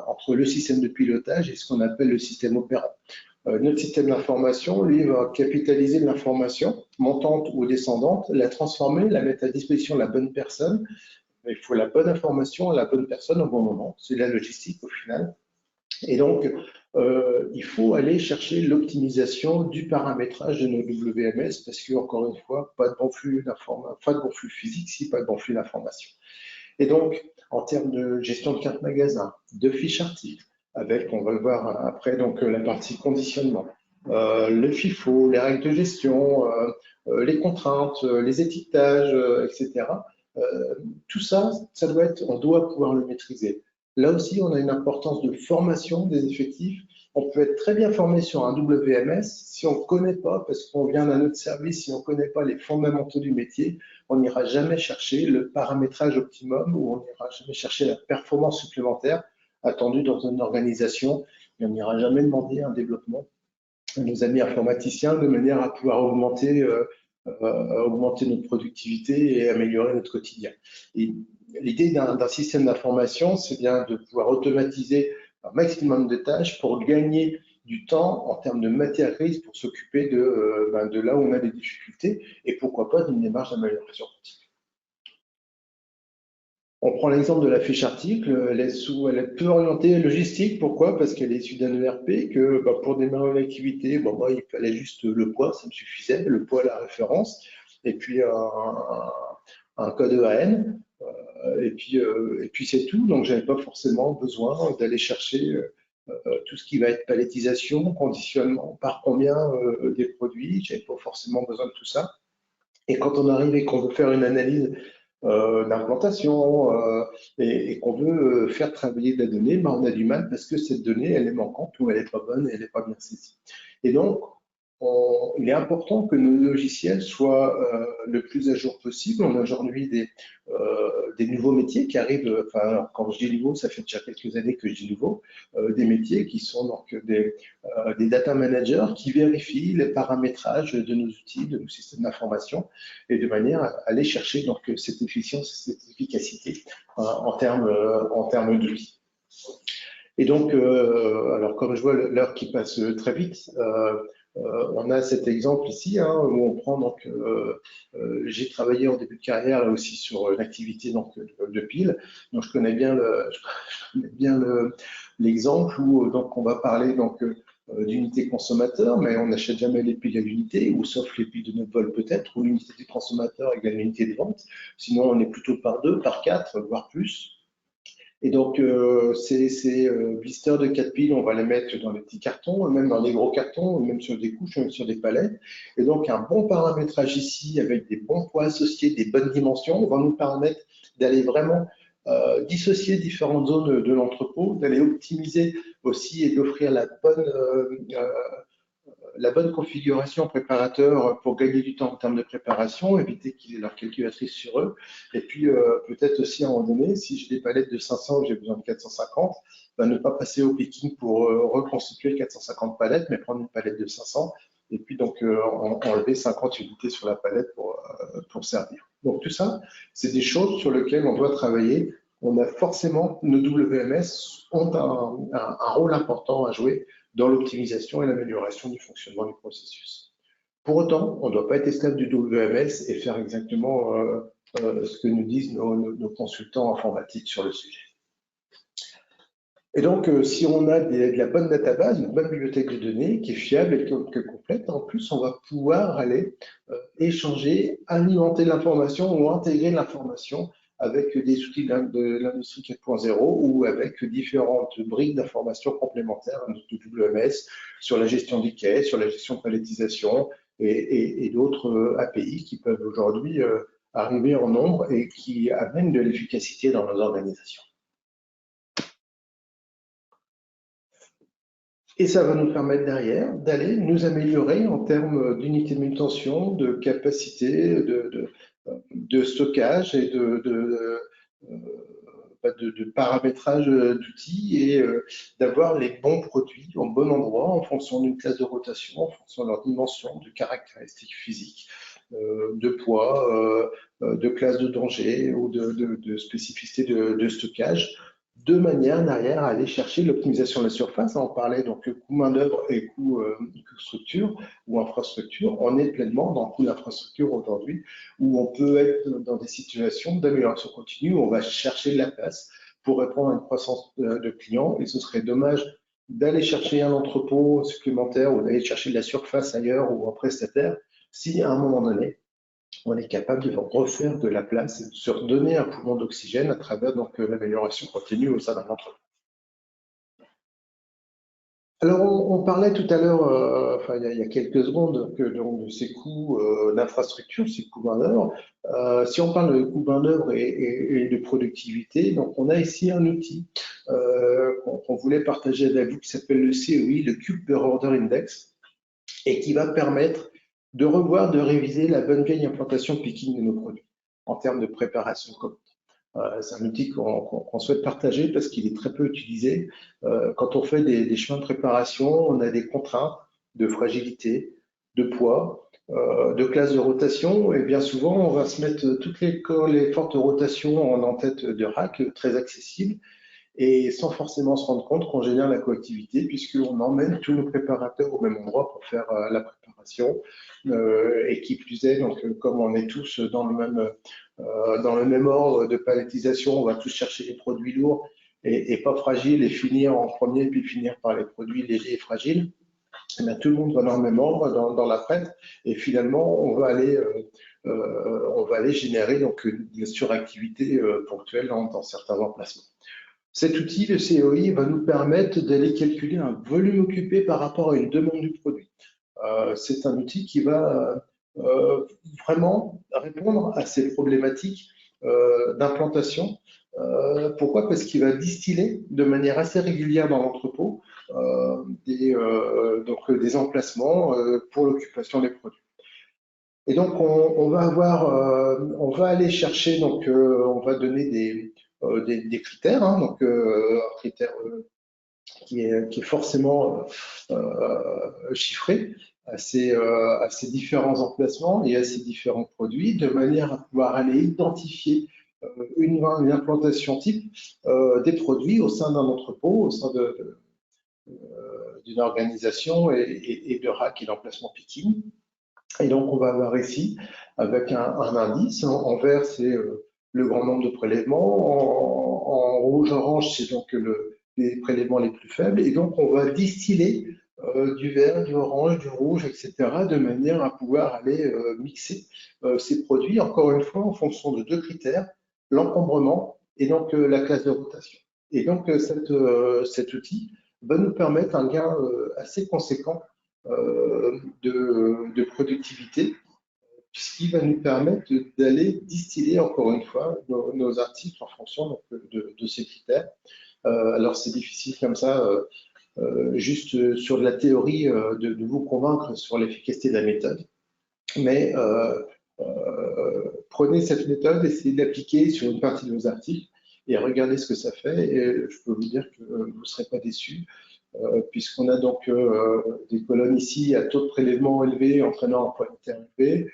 entre le système de pilotage et ce qu'on appelle le système opérant. Notre système d'information, lui, va capitaliser l'information, montante ou descendante, la transformer, la mettre à disposition de la bonne personne. Il faut la bonne information à la bonne personne au bon moment. C'est la logistique au final. Et donc, il faut aller chercher l'optimisation du paramétrage de nos WMS parce que, encore une fois, pas de bon flux physique si pas de bon flux d'information. Et donc, en termes de gestion de carte magasin, de fiches articles, avec, on va le voir après, donc la partie conditionnement, le FIFO, les règles de gestion, les contraintes, les étiquetages, etc. Tout ça, on doit pouvoir le maîtriser. Là aussi, on a une importance de formation des effectifs. On peut être très bien formé sur un WMS si on ne connaît pas, parce qu'on vient d'un autre service, si on ne connaît pas les fondamentaux du métier, on n'ira jamais chercher le paramétrage optimum ou on n'ira jamais chercher la performance supplémentaire attendue dans une organisation et on n'ira jamais demander un développement à nos amis informaticiens de manière à pouvoir augmenter notre productivité et améliorer notre quotidien. Et l'idée d'un système d'information, c'est bien de pouvoir automatiser un maximum de tâches pour gagner du temps en termes de matière grise pour s'occuper de là où on a des difficultés et pourquoi pas d'une démarche d'amélioration continue. On prend l'exemple de la fiche article, elle est peu orientée logistique. Pourquoi? Parce qu'elle est issue d'un ERP, que pour démarrer une activité, il fallait juste le poids, ça me suffisait, le poids, la référence, et puis un code EAN, et puis c'est tout. Donc, j'avais pas forcément besoin d'aller chercher tout ce qui va être palettisation, conditionnement, par combien des produits, j'avais pas forcément besoin de tout ça. Et quand on arrive et qu'on veut faire une analyse d'implantation et qu'on veut faire travailler de la donnée, on a du mal parce que cette donnée, elle est manquante ou elle n'est pas bonne, elle n'est pas bien saisie. Et donc, il est important que nos logiciels soient le plus à jour possible. On a aujourd'hui des nouveaux métiers qui arrivent, enfin, quand je dis nouveau, ça fait déjà quelques années que je dis nouveau, des métiers qui sont donc des data managers qui vérifient les paramétrages de nos outils, de nos systèmes d'information, et de manière à aller chercher donc cette efficience, cette efficacité en termes d'outils. Et donc, alors comme je vois l'heure qui passe très vite, on a cet exemple ici où on prend donc, j'ai travaillé en début de carrière là aussi sur l'activité donc de piles, donc je connais bien l'exemple où donc on va parler donc d'unité consommateur, mais on n'achète jamais les piles à l'unité, ou sauf les piles de notre vol peut-être, où l'unité du consommateur égale l'unité de vente. Sinon, on est plutôt par 2, par 4, voire plus. Et donc, ces blisters de 4 piles, on va les mettre dans les petits cartons, même dans les gros cartons, même sur des couches, même sur des palettes. Et donc, un bon paramétrage ici, avec des bons poids associés, des bonnes dimensions, va nous permettre d'aller vraiment dissocier différentes zones de l'entrepôt, d'aller optimiser aussi et d'offrir la bonne configuration préparateur pour gagner du temps en termes de préparation, éviter qu'ils aient leur calculatrice sur eux. Et puis, peut-être aussi à un moment donné, si j'ai des palettes de 500 et j'ai besoin de 450, ne pas passer au picking pour reconstituer 450 palettes, mais prendre une palette de 500 et puis donc enlever 50 unités sur la palette pour servir. Donc tout ça, c'est des choses sur lesquelles on doit travailler. On a forcément, nos WMS ont un rôle important à jouer dans l'optimisation et l'amélioration du fonctionnement du processus. Pour autant, on ne doit pas être esclave du WMS et faire exactement ce que nous disent nos consultants informatiques sur le sujet. Et donc, si on a de la bonne database, une bonne bibliothèque de données qui est fiable et qui est complète, en plus, on va pouvoir aller échanger, alimenter l'information ou intégrer l'information avec des outils de l'industrie 4.0 ou avec différentes briques d'informations complémentaires à notre WMS sur la gestion des quais, sur la gestion de palettisation et d'autres API qui peuvent aujourd'hui arriver en nombre et qui amènent de l'efficacité dans nos organisations. Et ça va nous permettre derrière d'aller nous améliorer en termes d'unité de manutention, de capacité, de stockage et de paramétrage d'outils et d'avoir les bons produits au bon endroit en fonction d'une classe de rotation, en fonction de leur dimension, de caractéristiques physiques, de poids, de classe de danger ou de spécificité de stockage, de manière derrière à aller chercher l'optimisation de la surface. On parlait donc coût main-d'œuvre et coût structure ou infrastructure. On est pleinement dans le coût d'infrastructure aujourd'hui où on peut être dans des situations d'amélioration continue où on va chercher de la place pour répondre à une croissance de clients et ce serait dommage d'aller chercher un entrepôt supplémentaire ou d'aller chercher de la surface ailleurs ou en prestataire si à un moment donné on est capable de refaire de la place et de se redonner un poumon d'oxygène à travers donc l'amélioration continue au sein d'un entrepôt. Alors, on parlait tout à l'heure, il y a quelques secondes, de ces coûts d'infrastructure, ces coûts main-d'œuvre. Si on parle de coûts main-d'œuvre et de productivité, donc on a ici un outil qu'on voulait partager avec vous qui s'appelle le COI, le Cube Per Order Index, et qui va permettre de revoir, de réviser la bonne vieille implantation picking de nos produits en termes de préparation de commande. C'est un outil qu'on souhaite partager parce qu'il est très peu utilisé. Quand on fait des chemins de préparation, on a des contraintes de fragilité, de poids, de classe de rotation et bien souvent on va se mettre toutes les fortes rotations en tête de rack très accessibles et sans forcément se rendre compte qu'on génère la coactivité puisqu'on emmène tous nos préparateurs au même endroit pour faire la préparation et qui plus est, donc comme on est tous dans le même ordre de palettisation, on va tous chercher les produits lourds et pas fragiles et finir en premier puis finir par les produits légers et fragiles. Et bien, tout le monde va dans le même ordre dans la prête et finalement on va aller générer donc une suractivité ponctuelle dans certains emplacements. Cet outil, le COI, va nous permettre d'aller calculer un volume occupé par rapport à une demande du produit. C'est un outil qui va vraiment répondre à ces problématiques d'implantation. Pourquoi? Parce qu'il va distiller de manière assez régulière dans l'entrepôt des emplacements pour l'occupation des produits. Et donc on va aller chercher, donc on va donner des critères, hein, donc un critère qui est forcément chiffré à ces différents emplacements et à ces différents produits, de manière à pouvoir aller identifier une implantation type des produits au sein d'un entrepôt, au sein d'une organisation et de rack et d'emplacement picking. Et donc, on va avoir ici, avec un indice, en vert, c'est le grand nombre de prélèvements, en rouge-orange, c'est donc les prélèvements les plus faibles, et donc on va distiller du vert, du orange, du rouge, etc., de manière à pouvoir aller mixer ces produits, encore une fois, en fonction de deux critères, l'encombrement et donc la classe de rotation. Et donc, cet outil va nous permettre un gain assez conséquent de productivité, puisqu'il va nous permettre d'aller distiller encore une fois nos articles en fonction donc, de ces critères. Alors c'est difficile comme ça juste sur de la théorie de vous convaincre sur l'efficacité de la méthode, mais prenez cette méthode, essayez de l'appliquer sur une partie de vos articles et regardez ce que ça fait. Et je peux vous dire que vous ne serez pas déçus, puisqu'on a donc des colonnes ici à taux de prélèvement élevé entraînant un poids de terre élevé,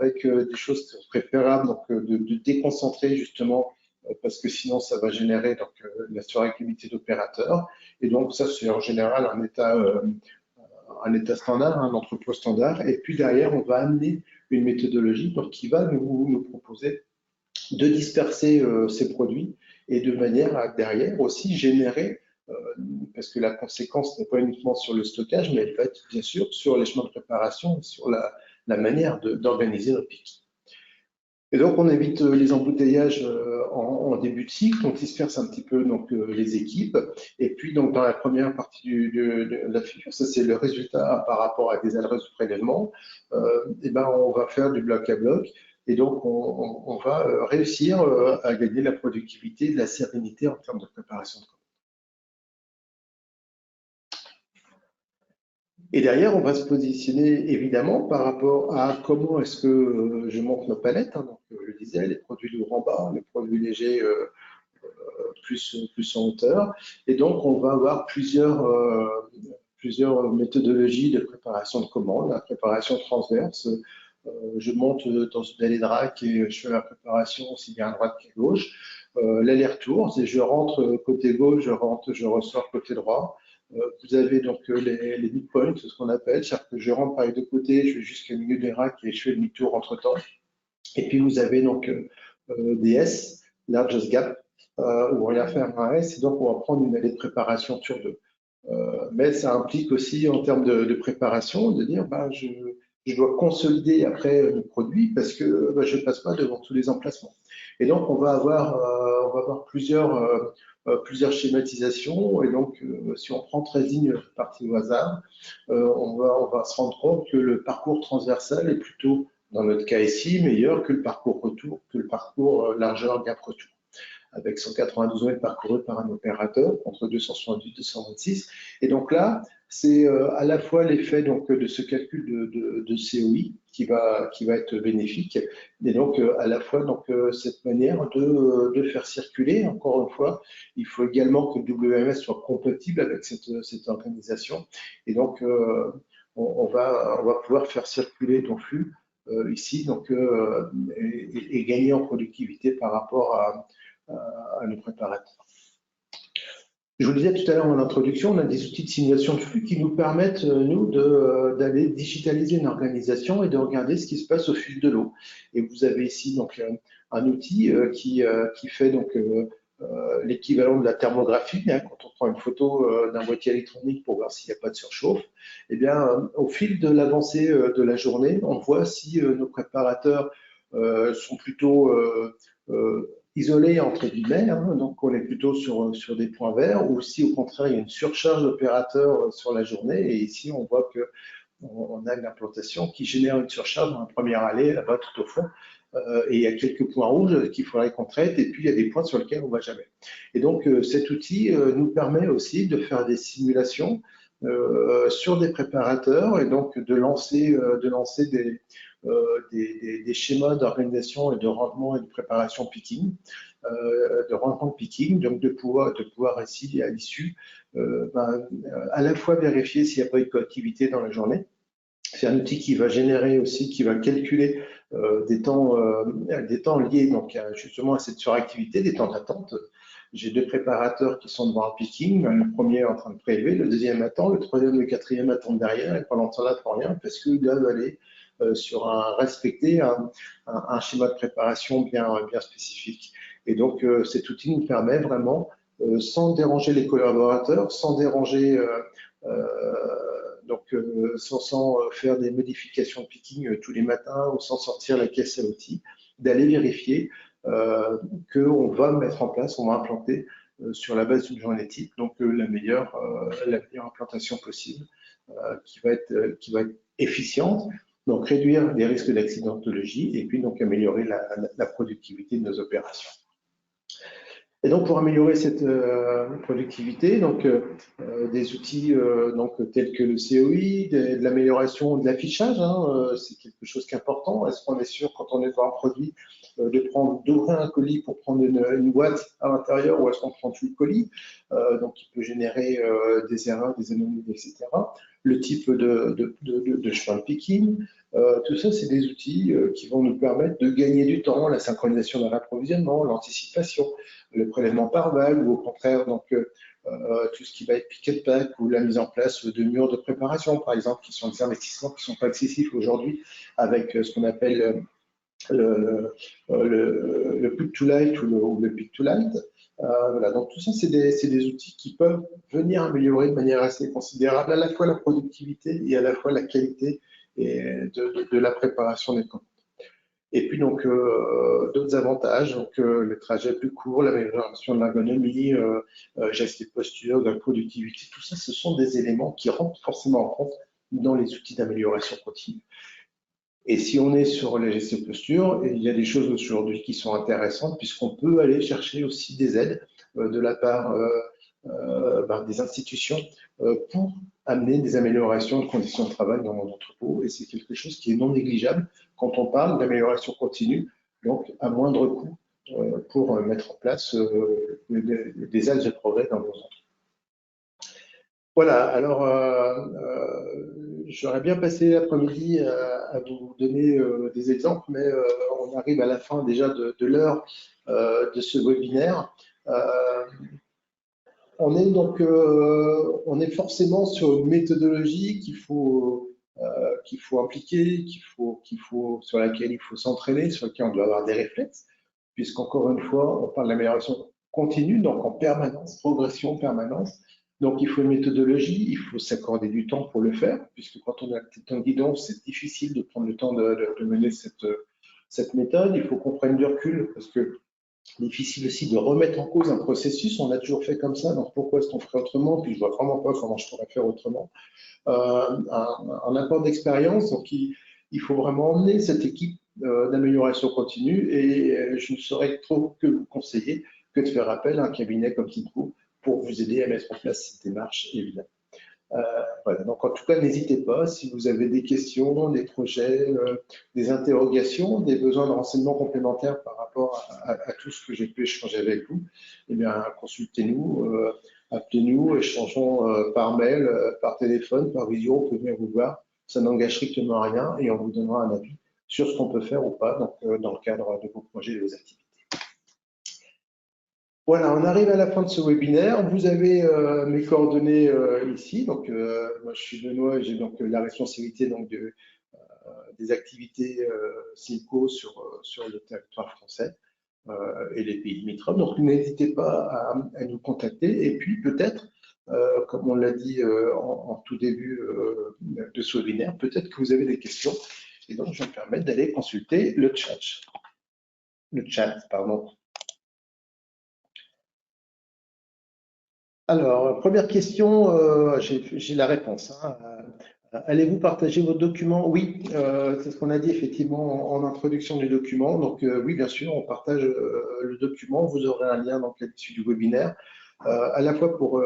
avec des choses préférables donc, de déconcentrer justement, parce que sinon ça va générer donc, la suractivité d'opérateurs. Et donc ça c'est en général un état standard, un entrepôt standard. Et puis derrière, on va amener une méthodologie donc, qui va nous proposer de disperser ces produits et de manière à derrière aussi générer, parce que la conséquence n'est pas uniquement sur le stockage, mais elle va être bien sûr sur les chemins de préparation, sur la manière d'organiser nos pics. Et donc, on évite les embouteillages en début de cycle, on disperse un petit peu donc, les équipes. Et puis, donc, dans la première partie de la figure, ça c'est le résultat par rapport à des adresses de prélèvement. Et ben, on va faire du bloc à bloc. Et donc, on va réussir à gagner la productivité, de la sérénité en termes de préparation de commande. Et derrière, on va se positionner évidemment par rapport à comment est-ce que je monte nos palettes. Donc, je disais, les produits lourds en bas, les produits légers plus en hauteur. Et donc, on va avoir plusieurs méthodologies de préparation de commandes. La préparation transverse, je monte dans une allée de rack et je fais la préparation aussi bien à droite qu'à gauche. L'aller-retour, c'est je rentre côté gauche, je ressors côté droit. Vous avez donc les midpoints, c'est ce qu'on appelle, c'est-à-dire que je rentre par les deux côtés, je vais jusqu'au milieu des racks et je fais demi-tour entre-temps. Et puis vous avez donc des S, largest gap, où on va faire un S, et donc on va prendre une allée de préparation sur deux. Mais ça implique aussi en termes de préparation, de dire bah, je dois consolider après le produit parce que bah, je ne passe pas devant tous les emplacements. Et donc on va avoir plusieurs schématisations. Et donc si on prend 13 lignes parties au hasard, on va se rendre compte que le parcours transversal est plutôt, dans notre cas ici, meilleur que le parcours retour, que le parcours largeur gap retour, avec 192 mètres parcourus par un opérateur contre 268, 226. Et donc là, c'est à la fois l'effet donc de ce calcul de COI qui va être bénéfique, et donc à la fois donc cette manière de faire circuler. Encore une fois, il faut également que le WMS soit compatible avec cette organisation. Et donc on va pouvoir faire circuler ton flux ici donc et gagner en productivité par rapport à nos préparateurs. Je vous le disais tout à l'heure en introduction, on a des outils de simulation de flux qui nous permettent, nous, d'aller digitaliser une organisation et de regarder ce qui se passe au fil de l'eau. Et vous avez ici donc un outil qui fait donc l'équivalent de la thermographie, hein, quand on prend une photo d'un boîtier électronique pour voir s'il n'y a pas de surchauffe. Eh bien, au fil de l'avancée de la journée, on voit si nos préparateurs sont plutôt isolé entre guillemets, hein, donc on est plutôt sur des points verts, ou si au contraire il y a une surcharge d'opérateurs sur la journée, et ici on voit que on a une implantation qui génère une surcharge dans la première allée, là-bas tout au fond, et il y a quelques points rouges qu'il faudrait qu'on traite, et puis il y a des points sur lesquels on ne va jamais. Et donc cet outil nous permet aussi de faire des simulations sur des préparateurs, et donc de lancer des schémas d'organisation et de rendement et de préparation picking, de rendement picking, donc de pouvoir ici à l'issue à la fois vérifier s'il n'y a pas eu de coactivité dans la journée. C'est un outil qui va générer aussi, qui va calculer des temps liés donc justement à cette suractivité, des temps d'attente. J'ai deux préparateurs qui sont devant un picking, le premier est en train de prélever, le deuxième attend, le troisième, le quatrième attendent derrière, et pendant ce temps-là, pour rien, parce qu'ils doivent aller respecter un schéma de préparation bien spécifique. Et donc, cet outil nous permet vraiment, sans déranger les collaborateurs, sans déranger, sans faire des modifications de picking tous les matins ou sans sortir la caisse à outils, d'aller vérifier qu'on va mettre en place, on va implanter sur la base d'une journée type, donc la meilleure implantation possible qui va être efficiente. Donc, réduire les risques d'accidentologie et puis donc améliorer la productivité de nos opérations. Et donc, pour améliorer cette productivité, donc, des outils donc, tels que le COI, de l'amélioration de l'affichage, hein, c'est quelque chose qui est important. Est-ce qu'on est sûr, quand on est devant un produit, d'ouvrir un colis pour prendre une boîte à l'intérieur, ou est-ce qu'on prend tout le colis, donc qui peut générer des erreurs, des anomalies, etc. Le type de chemin de picking, tout ça, c'est des outils qui vont nous permettre de gagner du temps, la synchronisation de l'approvisionnement, l'anticipation, le prélèvement par vague, ou au contraire, donc, tout ce qui va être pick and pack ou la mise en place de murs de préparation, par exemple, qui sont des investissements qui ne sont pas excessifs aujourd'hui, avec ce qu'on appelle le pick to light ou le pick to light. Voilà, donc tout ça, c'est des outils qui peuvent venir améliorer de manière assez considérable à la fois la productivité et à la fois la qualité de la préparation des commandes. Et puis donc d'autres avantages, donc les trajets plus courts, l'amélioration de l'ergonomie, gestes de posture, de la productivité, tout ça, ce sont des éléments qui rentrent forcément en compte dans les outils d'amélioration continue. Et si on est sur les gestes de posture, il y a des choses aujourd'hui qui sont intéressantes puisqu'on peut aller chercher aussi des aides de la part des institutions pour amener des améliorations de conditions de travail dans nos entrepôts. Et c'est quelque chose qui est non négligeable quand on parle d'amélioration continue, donc à moindre coût pour mettre en place des axes de progrès dans nos entrepôts. Voilà, alors j'aurais bien passé l'après-midi à vous donner des exemples, mais on arrive à la fin déjà de l'heure de ce webinaire. On est donc, on est forcément sur une méthodologie qu'il faut appliquer, sur laquelle il faut s'entraîner, sur laquelle on doit avoir des réflexes, puisqu'encore une fois, on parle d'amélioration continue, donc en permanence, progression en permanence. Donc, il faut une méthodologie, il faut s'accorder du temps pour le faire, puisque quand on a le temps guidon, c'est difficile de prendre le temps de mener cette méthode. Il faut qu'on prenne du recul, parce que c'est difficile aussi de remettre en cause un processus. On l'a toujours fait comme ça, donc pourquoi est-ce qu'on ferait autrement? Puis je vois vraiment pas comment je pourrais faire autrement. Un apport d'expérience, donc il faut vraiment emmener cette équipe d'amélioration continue, et je ne saurais trop que vous conseiller que de faire appel à un cabinet comme Simco pour vous aider à mettre en place cette démarche, évidemment. Voilà, donc en tout cas, n'hésitez pas, si vous avez des questions, des projets, des interrogations, des besoins de renseignements complémentaires par rapport à tout ce que j'ai pu échanger avec vous, eh bien, consultez-nous, appelez-nous, échangeons par mail, par téléphone, par visio, on peut venir vous voir, ça n'engage strictement à rien et on vous donnera un avis sur ce qu'on peut faire ou pas donc, dans le cadre de vos projets et de vos activités. Voilà, on arrive à la fin de ce webinaire. Vous avez mes coordonnées ici. Donc, moi, je suis Benoît et j'ai donc la responsabilité donc, des activités Simco sur le territoire français et les pays limitrophes. Donc, n'hésitez pas à nous contacter. Et puis, peut-être, comme on l'a dit en tout début de ce webinaire, peut-être que vous avez des questions. Et donc, je vais me permettre d'aller consulter le chat. Alors, première question, j'ai la réponse. Hein. Allez-vous partager vos documents? Oui, c'est ce qu'on a dit effectivement en introduction du document. Donc oui, bien sûr, on partage le document. Vous aurez un lien donc, à l'issue du webinaire, à la fois pour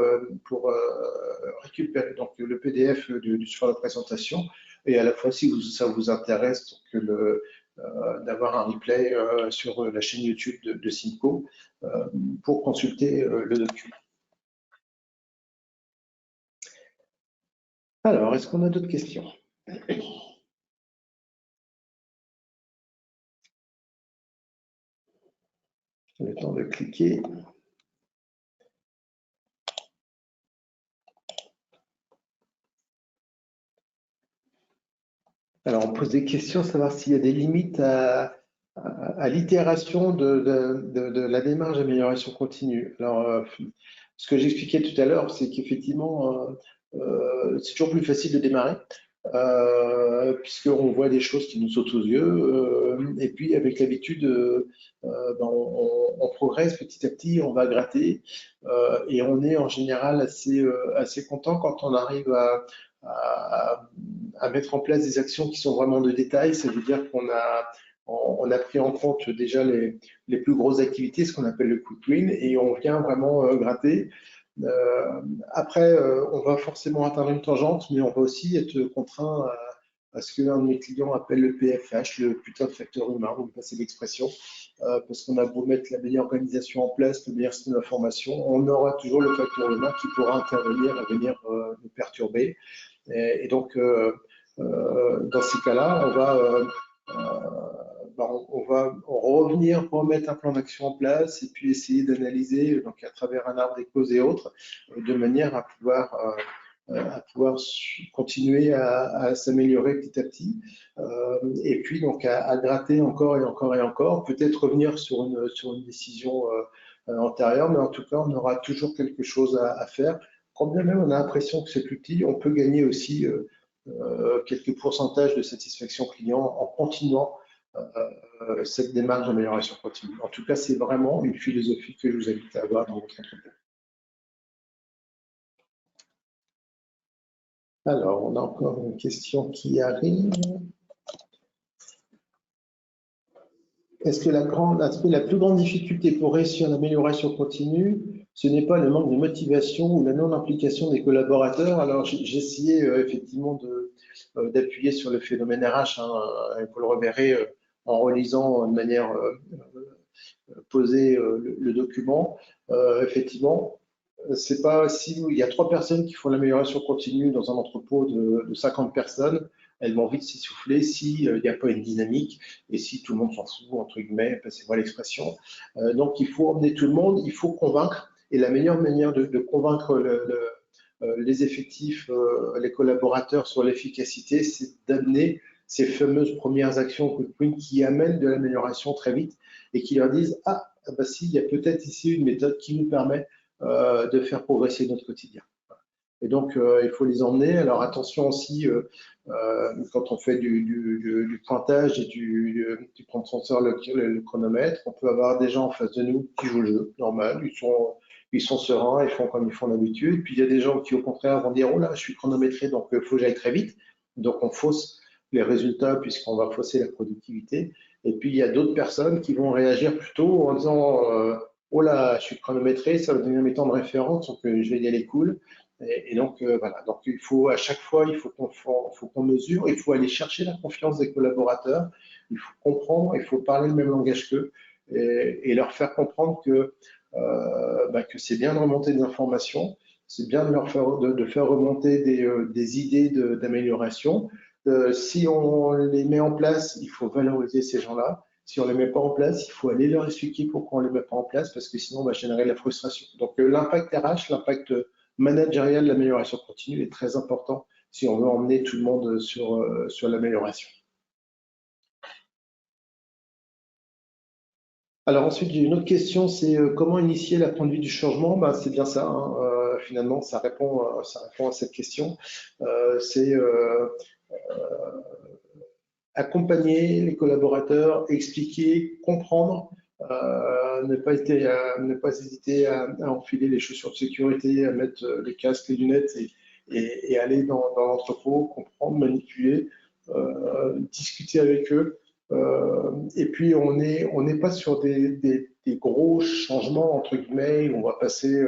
récupérer donc, le PDF sur la présentation, et à la fois si ça vous intéresse d'avoir un replay sur la chaîne YouTube de Simco pour consulter le document. Alors, est-ce qu'on a d'autres questions? Le temps de cliquer. Alors, on pose des questions, savoir s'il y a des limites à l'itération de la démarche d'amélioration continue. Alors, ce que j'expliquais tout à l'heure, c'est qu'effectivement, c'est toujours plus facile de démarrer, puisqu'on voit des choses qui nous sautent aux yeux, et puis avec l'habitude, on progresse petit à petit, on va gratter, et on est en général assez content quand on arrive à mettre en place des actions qui sont vraiment de détail. Ça veut dire qu'on on a pris en compte déjà les plus grosses activités, ce qu'on appelle le quick win, et on vient vraiment gratter. Après, on va forcément atteindre une tangente, mais on va aussi être contraint à ce qu'un de mes clients appelle le PFH, le putain de facteur humain, vous me passez l'expression, parce qu'on a beau mettre la meilleure organisation en place, le meilleur système d'information, on aura toujours le facteur humain qui pourra intervenir et venir nous perturber. Et donc, dans ces cas-là, on va revenir, remettre un plan d'action en place et puis essayer d'analyser donc à travers un arbre des causes et autres, de manière à pouvoir continuer à s'améliorer petit à petit, et puis donc à gratter encore et encore et encore, peut-être revenir sur une décision antérieure, mais en tout cas, on aura toujours quelque chose à faire. Quand bien même on a l'impression que c'est outil, on peut gagner aussi quelques pourcentages de satisfaction client en continuant cette démarche d'amélioration continue. En tout cas, c'est vraiment une philosophie que je vous invite à avoir dans votre entreprise. Alors, on a encore une question qui arrive. Est-ce que la plus grande difficulté pour réussir l'amélioration continue, ce n'est pas le manque de motivation ou la non-implication des collaborateurs? Alors, j'ai essayé effectivement d'appuyer sur le phénomène RH, hein, vous le reverrez en relisant de manière posée le document. Effectivement, c'est pas si il y a 3 personnes qui font l'amélioration continue dans un entrepôt de 50 personnes, elles vont vite s'essouffler s'il n'y a pas une dynamique et si tout le monde s'en fout, entre guillemets, passez-moi l'expression. Donc, il faut emmener tout le monde, il faut convaincre. Et la meilleure manière de convaincre les effectifs, les collaborateurs sur l'efficacité, c'est d'amener ces fameuses premières actions quick win qui amènent de l'amélioration très vite et qui leur disent « Ah, bah si, il y a peut-être ici une méthode qui nous permet de faire progresser notre quotidien ». Et donc, il faut les emmener. Alors, attention aussi, quand on fait du pointage et du prendre son sort le chronomètre, on peut avoir des gens en face de nous qui jouent le jeu, normal, ils sont sereins, ils font comme ils font d'habitude. Puis, il y a des gens qui, au contraire, vont dire « Oh là, je suis chronométré, donc il faut que j'aille très vite ». Donc, on fausse les résultats puisqu'on va fausser la productivité. Et puis, il y a d'autres personnes qui vont réagir plutôt en disant « Oh là, je suis chronométré, ça va devenir mes temps de référence, donc je vais y aller cool ». Et donc, voilà. Donc, il faut à chaque fois, il faut qu'on mesure, il faut aller chercher la confiance des collaborateurs, il faut comprendre, il faut parler le même langage qu'eux et leur faire comprendre que c'est bien de remonter des informations, c'est bien de faire remonter des idées d'amélioration. Si on les met en place, il faut valoriser ces gens-là. Si on ne les met pas en place, il faut aller leur expliquer pourquoi on ne les met pas en place, parce que sinon, on va générer de la frustration. Donc, l'impact RH, l'impact managérial de l'amélioration continue est très important si on veut emmener tout le monde sur l'amélioration. Alors ensuite, j'ai une autre question, c'est comment initier la conduite du changement? C'est bien ça, hein, finalement, ça répond à cette question. C'est accompagner les collaborateurs, expliquer, comprendre, ne pas hésiter à enfiler les chaussures de sécurité, à mettre les casques, les lunettes et aller dans l'entrepôt, comprendre, manipuler, discuter avec eux. Et puis, on n'est pas sur des gros changements, entre guillemets, où on va passer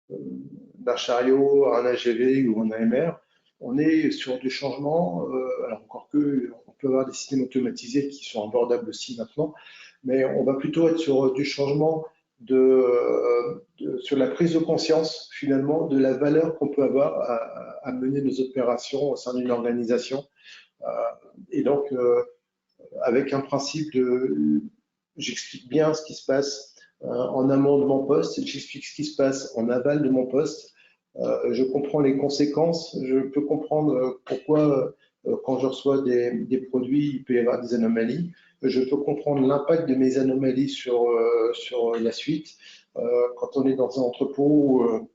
d'un chariot à un AGV ou un AMR. On est sur du changement, alors encore que on peut avoir des systèmes automatisés qui sont abordables aussi maintenant, mais on va plutôt être sur du changement sur la prise de conscience finalement de la valeur qu'on peut avoir à mener nos opérations au sein d'une organisation. Et donc, avec un principe j'explique bien ce qui se passe en amont de mon poste, j'explique ce qui se passe en aval de mon poste, je comprends les conséquences, je peux comprendre pourquoi quand je reçois des produits, il peut y avoir des anomalies, je peux comprendre l'impact de mes anomalies sur la suite. Quand on est dans un entrepôt où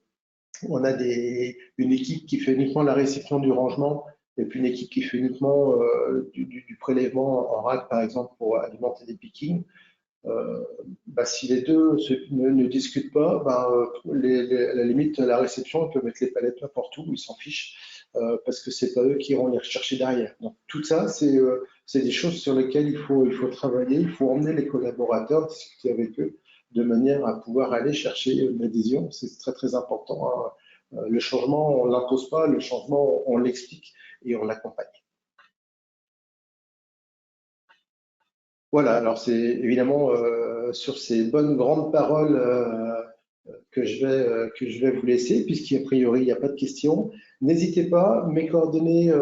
on a une équipe qui fait uniquement la réception du rangement et puis une équipe qui fait uniquement du prélèvement en rack, par exemple, pour alimenter des pickings, si les deux ne discutent pas, à la limite, la réception, ils peuvent mettre les palettes n'importe où, ils s'en fichent. parce que c'est pas eux qui iront les rechercher derrière. Donc tout ça, c'est des choses sur lesquelles il faut travailler, il faut emmener les collaborateurs, discuter avec eux, de manière à pouvoir aller chercher l'adhésion. C'est très très important, hein. Le changement, on ne l'impose pas, le changement, on l'explique et on l'accompagne. Voilà, alors c'est évidemment sur ces bonnes grandes paroles que je vais vous laisser, puisqu'a priori, il n'y a pas de questions. N'hésitez pas, mes coordonnées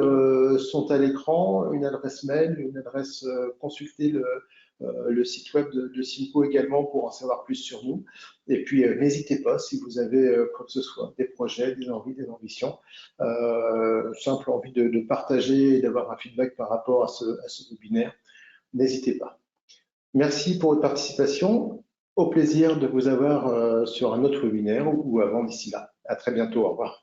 sont à l'écran, une adresse mail, une adresse, consultez le site web de Simco également pour en savoir plus sur nous. Et puis, n'hésitez pas si vous avez quoi que ce soit, des projets, des envies, des ambitions, simple envie de partager et d'avoir un feedback par rapport à ce webinaire, n'hésitez pas. Merci pour votre participation. Au plaisir de vous avoir sur un autre webinaire ou avant d'ici là. À très bientôt. Au revoir.